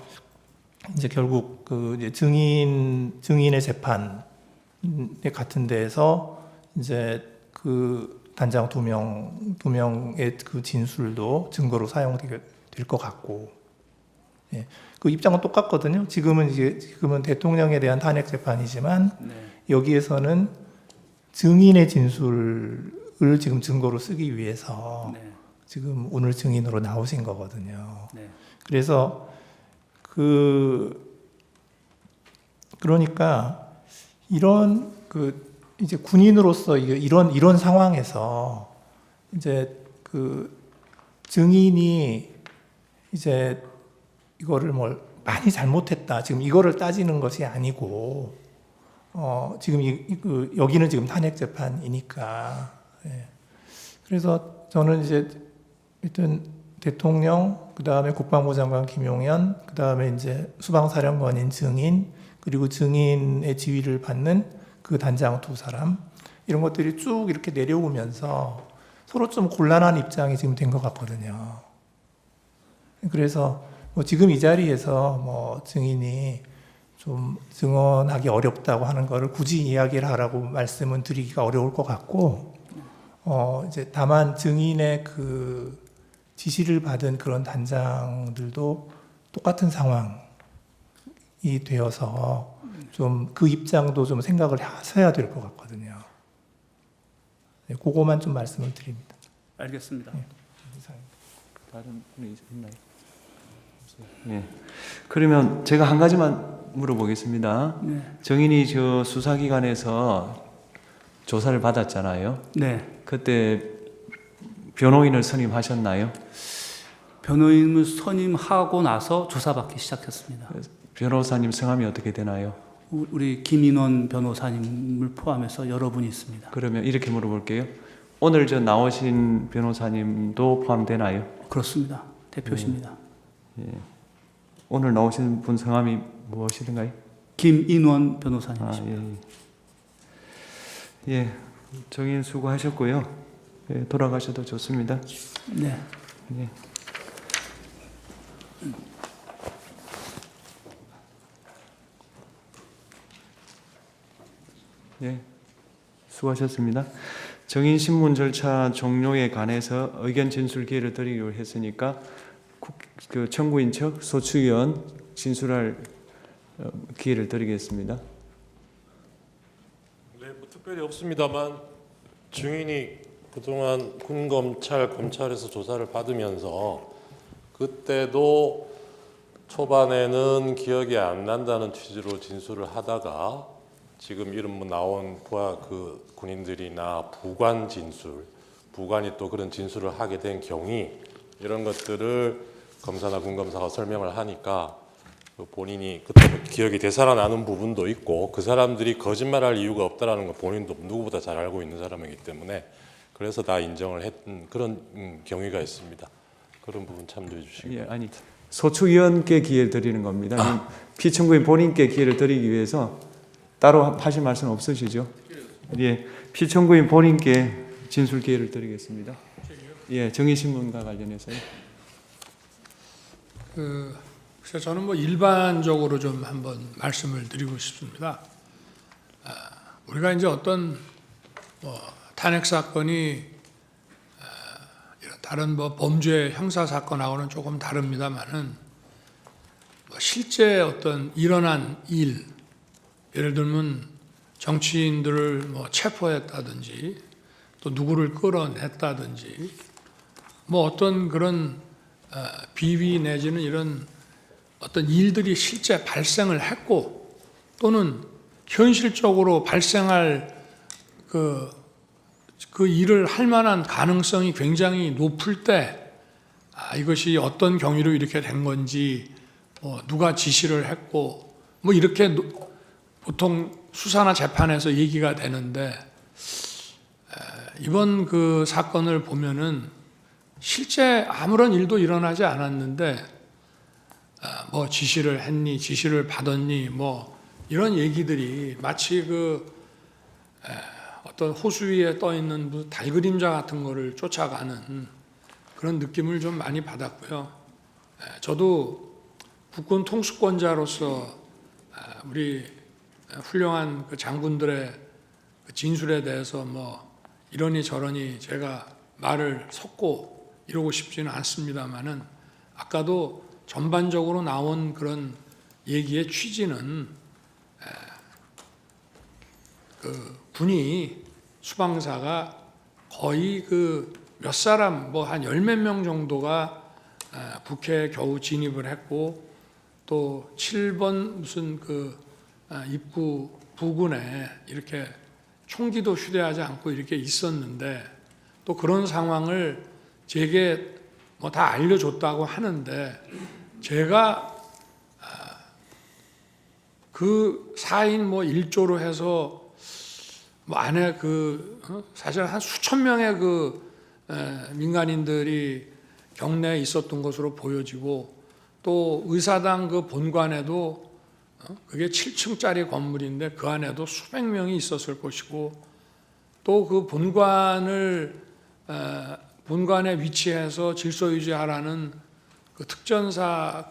이제 결국 그 이제 증인의 재판 같은 데에서 이제 그 단장 두 명의 그 진술도 증거로 사용될 것 같고, 예, 그 입장은 똑같거든요. 지금은 대통령에 대한 탄핵 재판이지만 여기에서는 증인의 진술을 지금 증거로 쓰기 위해서 지금 오늘 증인으로 나오신 거거든요. 그래서 그러니까 이런 이제 군인으로서 이런 상황에서 이제 그 증인이 이제 이거를 많이 잘못했다. 지금 이거를 따지는 것이 아니고 지금 여기는 지금 탄핵 재판이니까. 예. 그래서 저는 이제 일단 대통령, 그 다음에 국방부 장관 김용현, 그 다음에 이제 수방사령관인 증인, 그리고 증인의 지휘를 받는 그 단장 2사람, 이런 것들이 쭉 이렇게 내려오면서 서로 좀 곤란한 입장이 지금 된 것 같거든요. 그래서 지금 이 자리에서 증인이 좀 증언하기 어렵다고 하는 거를 굳이 이야기를 하라고 말씀은 드리기가 어려울 것 같고, 이제 다만 증인의 그 지시를 받은 그런 단장들도 똑같은 상황이 되어서 좀 그 입장도 좀 생각을 하셔야 될 것 같거든요. 네, 그거만 좀 말씀을 드립니다. 알겠습니다. 네. 다른 분이 있나요? 예. 그러면 제가 한 가지만 물어보겠습니다. 네. 정인이 저 수사기관에서 조사를 받았잖아요. 네. 그때 변호인을 선임하셨나요? 변호인을 선임하고 나서 조사받기 시작했습니다. 변호사님 성함이 어떻게 되나요? 우리 김인원 변호사님을 포함해서 여러분이 있습니다. 그러면 이렇게 물어볼게요. 오늘 저 나오신 변호사님도 포함되나요? 그렇습니다. 대표십니다. 예. 오늘 나오신 분 성함이 무엇이든가요? 김인원 변호사님이십니다. 예. 예, 정인 수고하셨고요. 예, 돌아가셔도 좋습니다. 네. 예. 예, 수고하셨습니다. 정인 신문 절차 종료에 관해서 의견 진술 기회를 드리기로 했으니까 그 청구인 척 소추위원 진술할 기회를 드리겠습니다. 네, 뭐 특별히 없습니다만 증인이 그동안 군 검찰 검찰에서 조사를 받으면서 그때도 초반에는 기억이 안 난다는 취지로 진술을 하다가 지금 이름 나온 부하 그 군인들이나 부관 진술, 부관이 또 그런 진술을 하게 된 경위 이런 것들을 검사나 군검사가 설명을 하니까 본인이 그때 기억이 되살아나는 부분도 있고 그 사람들이 거짓말할 이유가 없다라는 거 본인도 누구보다 잘 알고 있는 사람이기 때문에 그래서 다 인정을 했던 그런 경위가 있습니다. 그런 부분 참조해 주시기 예, 아니 소추위원께 기회를 드리는 겁니다. 피청구인 본인께 기회를 드리기 위해서 따로 하실 말씀 없으시죠? 예, 피청구인 본인께 진술 기회를 드리겠습니다. 예, 정의신문과 관련해서요. 그래서 저는 뭐 일반적으로 좀 한번 말씀을 드리고 싶습니다. 우리가 이제 어떤 뭐 탄핵 사건이 이런 다른 뭐 범죄 형사 사건하고는 조금 다릅니다만은 뭐 실제 어떤 일어난 일, 예를 들면 정치인들을 뭐 체포했다든지 또 누구를 끌어냈다든지 뭐 어떤 그런 비위 내지는 이런 어떤 일들이 실제 발생을 했고 또는 현실적으로 발생할 그 일을 할 만한 가능성이 굉장히 높을 때 이것이 어떤 경위로 이렇게 된 건지 누가 지시를 했고 뭐 이렇게 보통 수사나 재판에서 얘기가 되는데 이번 그 사건을 보면은 실제 아무런 일도 일어나지 않았는데 뭐 지시를 했니, 지시를 받았니, 뭐 이런 얘기들이 마치 그 어떤 호수 위에 떠 있는 달그림자 같은 거를 쫓아가는 그런 느낌을 좀 많이 받았고요. 저도 국군 통수권자로서 우리 훌륭한 그 장군들의 그 진술에 대해서 뭐 이러니 저러니 제가 말을 섞고 이러고 싶지는 않습니다만은 아까도 전반적으로 나온 그런 얘기의 취지는 그 군이 수방사가 거의 그 몇 사람 뭐 한 열 몇 명 정도가 북해에 겨우 진입을 했고 또 7번 무슨 그 입구 부근에 이렇게 총기도 휴대하지 않고 이렇게 있었는데 또 그런 상황을 제게 뭐 다 알려줬다고 하는데 제가 그 4인 뭐 1조로 해서 뭐 안에 사실 한 수천 명의 그 민간인들이 경내에 있었던 것으로 보여지고 또 의사당 그 본관에도 그게 7층짜리 건물인데 그 안에도 수백 명이 있었을 것이고 또 그 본관에 위치해서 질서 유지하라는 그 특전사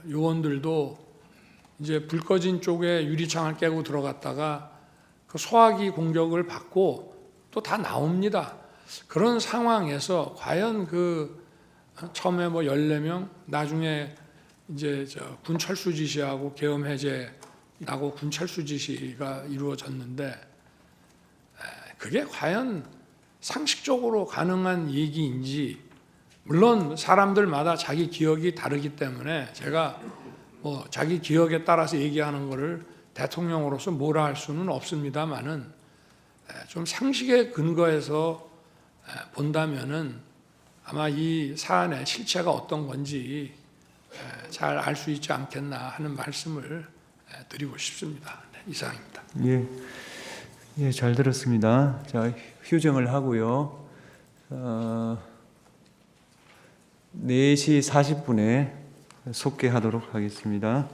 요원들도 이제 불 꺼진 쪽에 유리창을 깨고 들어갔다가 그 소화기 공격을 받고 또 다 나옵니다. 그런 상황에서 과연 처음에 뭐 14명, 나중에 이제 군 철수 지시하고 계엄 해제 나고 군 철수 지시가 이루어졌는데 그게 과연 상식적으로 가능한 얘기인지 물론 사람들마다 자기 기억이 다르기 때문에 제가 뭐 자기 기억에 따라서 얘기하는 거를 대통령으로서 뭐라 할 수는 없습니다만은 좀 상식에 근거해서 본다면은 아마 이 사안의 실체가 어떤 건지 잘 알 수 있지 않겠나 하는 말씀을 드리고 싶습니다. 네, 이상입니다. 예, 잘 들었습니다. 자, 휴정을 하고요. 4시 40분에 속개하도록 하겠습니다.